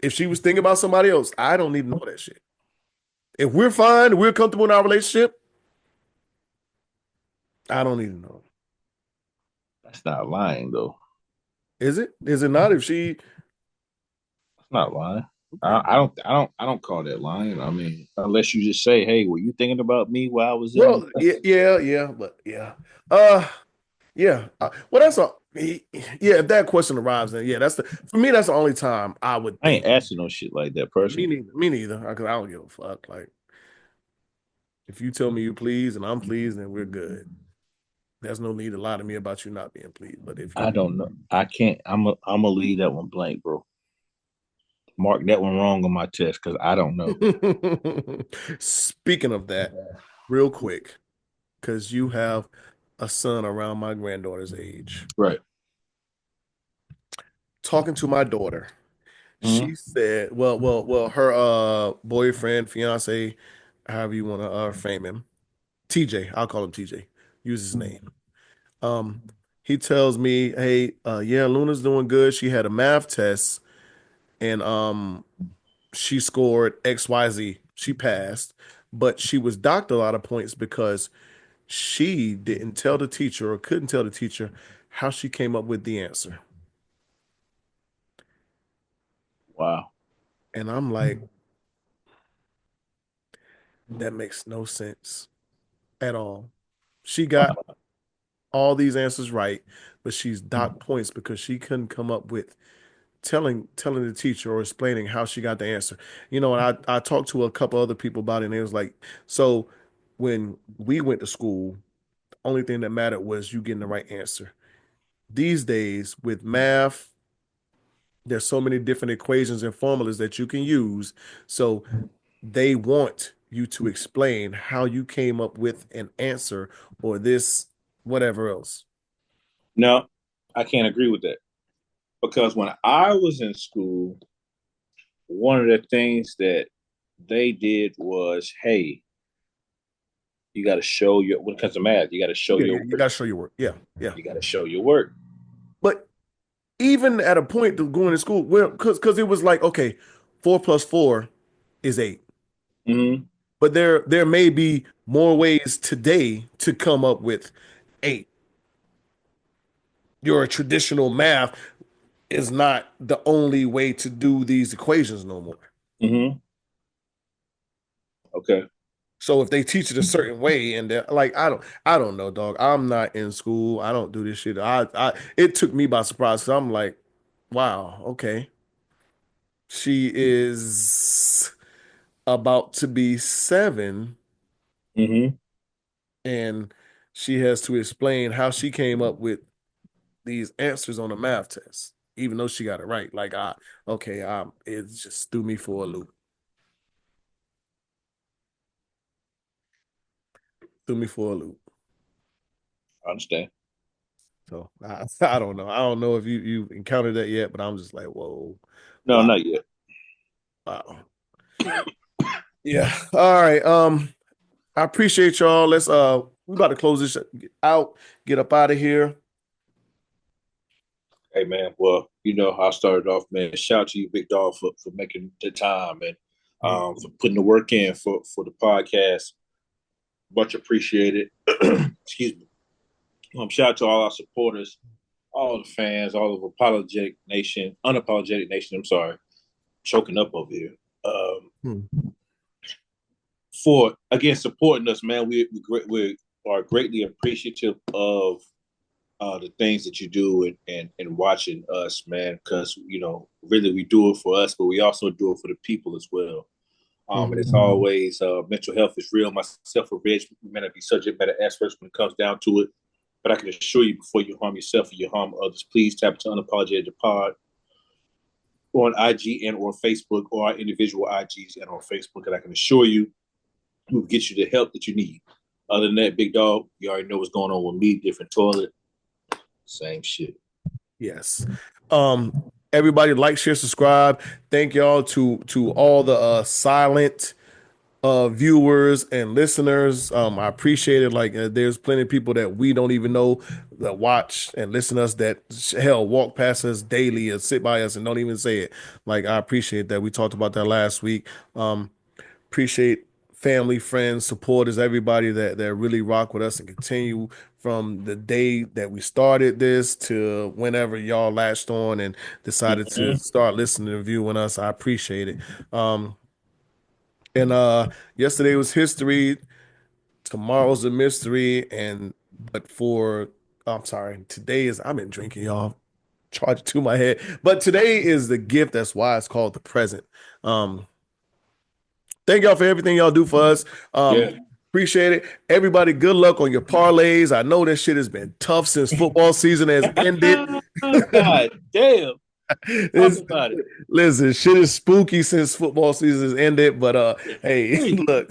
if she was thinking about somebody else, I don't need to know that shit. If we're fine, we're comfortable in our relationship, I don't need to know.
That's not lying though.
Is it? Is it not? If she,
That's not lying. I don't call that lying. I mean, unless you just say, "Hey, were you thinking about me while I was in?"
well, yeah, but yeah, uh, yeah. Well, that's a yeah. If that question arrives, then yeah, that's the for me. That's the only time I would
I
think.
ain't asking no shit like that,
Me
person.
neither. Me neither. Because I don't give a fuck. Like, if you tell me you pleased and I'm pleased, then we're good. There's no need to lie to me about you not being pleased. But if
I
you,
don't know. I can't. I'm gonna leave that one blank, bro. Mark that one wrong on my test because I don't know.
speaking of that, real quick, because you have a son around my granddaughter's age.
Right.
Talking to my daughter,
Mm-hmm.
she said, well, her boyfriend, fiance, however you want to frame him, TJ, I'll call him TJ. Use his name. Um, he tells me, hey, yeah, Luna's doing good. She had a math test and she scored XYZ. She passed, but she was docked a lot of points because she didn't tell the teacher or couldn't tell the teacher how she came up with the answer.
Wow.
And I'm like, that makes no sense at all. She got all these answers right, but she's docked points because she couldn't come up with telling the teacher or explaining how she got the answer. You know, and I talked to a couple other people about it, and it was like, so when we went to school, the only thing that mattered was you getting the right answer. These days with math, there's so many different equations and formulas that you can use. So they want you to explain how you came up with an answer or this, whatever else.
No, I can't agree with that because when I was in school, one of the things that they did was, hey, you got to show your when it comes to math, you got to show
Yeah,
your
you
work.
gotta show your work. Yeah, yeah.
You got to show your work.
But even at a point of going to school, well, because it was like, okay, 4 plus 4 is 8.
Mm-hmm.
But there may be more ways today to come up with 8. Your traditional math is not the only way to do these equations no more.
Mm-hmm. Okay.
So if they teach it a certain way, and like I don't know, dog. I'm not in school. I don't do this shit. It took me by surprise. So I'm like, wow, okay. She is about to be 7,
Mm-hmm.
and she has to explain how she came up with these answers on a math test, even though she got it right. Like, it just threw me for a loop. Threw me for a loop.
I understand.
So I don't know. I don't know if you encountered that yet, but I'm just like, whoa.
No,
Wow.
not yet.
Wow. Yeah. All right. I appreciate y'all. Let's we about to close this out, get up out of here.
Hey man, well, I started off, man. Shout out to you, Big Dog, for making the time and for putting the work in for the podcast. Much appreciated. Excuse me. Shout out to all our supporters, all the fans, all of Unapologetic Nation. I'm sorry, choking up over here. For again supporting us, man. We are greatly appreciative of the things that you do and watching us, man. Because really we do it for us, but we also do it for the people as well. And it's always mental health is real. Myself and Reg, we may not be subject matter experts when it comes down to it, but I can assure you, before you harm yourself or you harm others, please tap into Unapologetic Pod on IG and or Facebook, or our individual IGs and on Facebook, and I can assure you, we'll get you the help that you need. Other than that, Big Dog, you already know what's going on with me. Different toilet, same shit.
Yes. Everybody like, share, subscribe. Thank y'all to all the silent viewers and listeners. I appreciate it. Like there's plenty of people that we don't even know that watch and listen to us, that hell walk past us daily and sit by us and don't even say it. Like I appreciate that. We talked about that last week. Appreciate family, friends, supporters, everybody that really rock with us and continue from the day that we started this to whenever y'all latched on and decided to start listening and viewing us. I appreciate it. And yesterday was history. Tomorrow's a mystery. I'm sorry, today is, I've been drinking, y'all. Charge it to my head. But today is the gift. That's why it's called the present. Thank y'all for everything y'all do for us. Appreciate it. Everybody, good luck on your parlays. I know this shit has been tough since football season has ended.
God damn. Talk about it.
Listen, shit is spooky since football season has ended, but hey, look.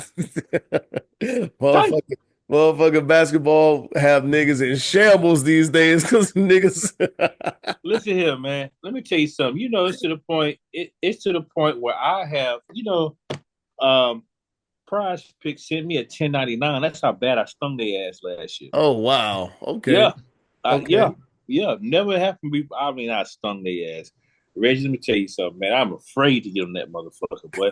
Motherfucking basketball have niggas in shambles these days because niggas.
Listen here, man. Let me tell you something. It's to the point. It's to the point where I have, Prize Pick sent me a 1099. That's how bad I stung their ass last year.
Oh wow. Okay.
Yeah.
Okay.
Yeah. Never happened. I stung their ass. Reggie, let me tell you something, man. I'm afraid to get on that motherfucker, boy.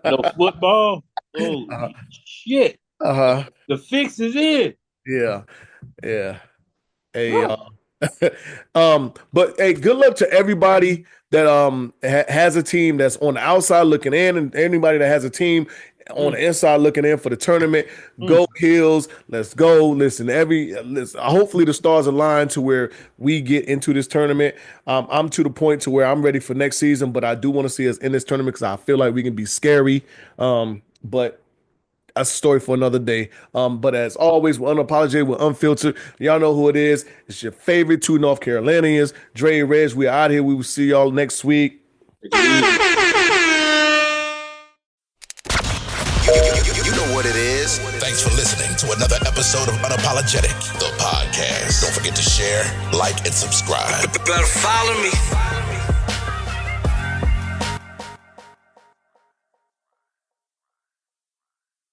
No football. Oh shit. The fix is in.
Yeah. Hey, but hey, good luck to everybody that has a team that's on the outside looking in, and anybody that has a team on the inside looking in for the tournament. Go Hills. Let's go. Listen, hopefully the stars align to where we get into this tournament. I'm to the point to where I'm ready for next season, but I do want to see us in this tournament because I feel like we can be scary. But that's a story for another day. But as always, we're unapologetic, we're unfiltered. Y'all know who it is. It's your favorite two North Carolinians, Dre and Reg. We're out here. We will see y'all next week.
You know what it is. Thanks for listening to another episode of Unapologetic, the podcast. Don't forget to share, like, and subscribe.
Better follow me.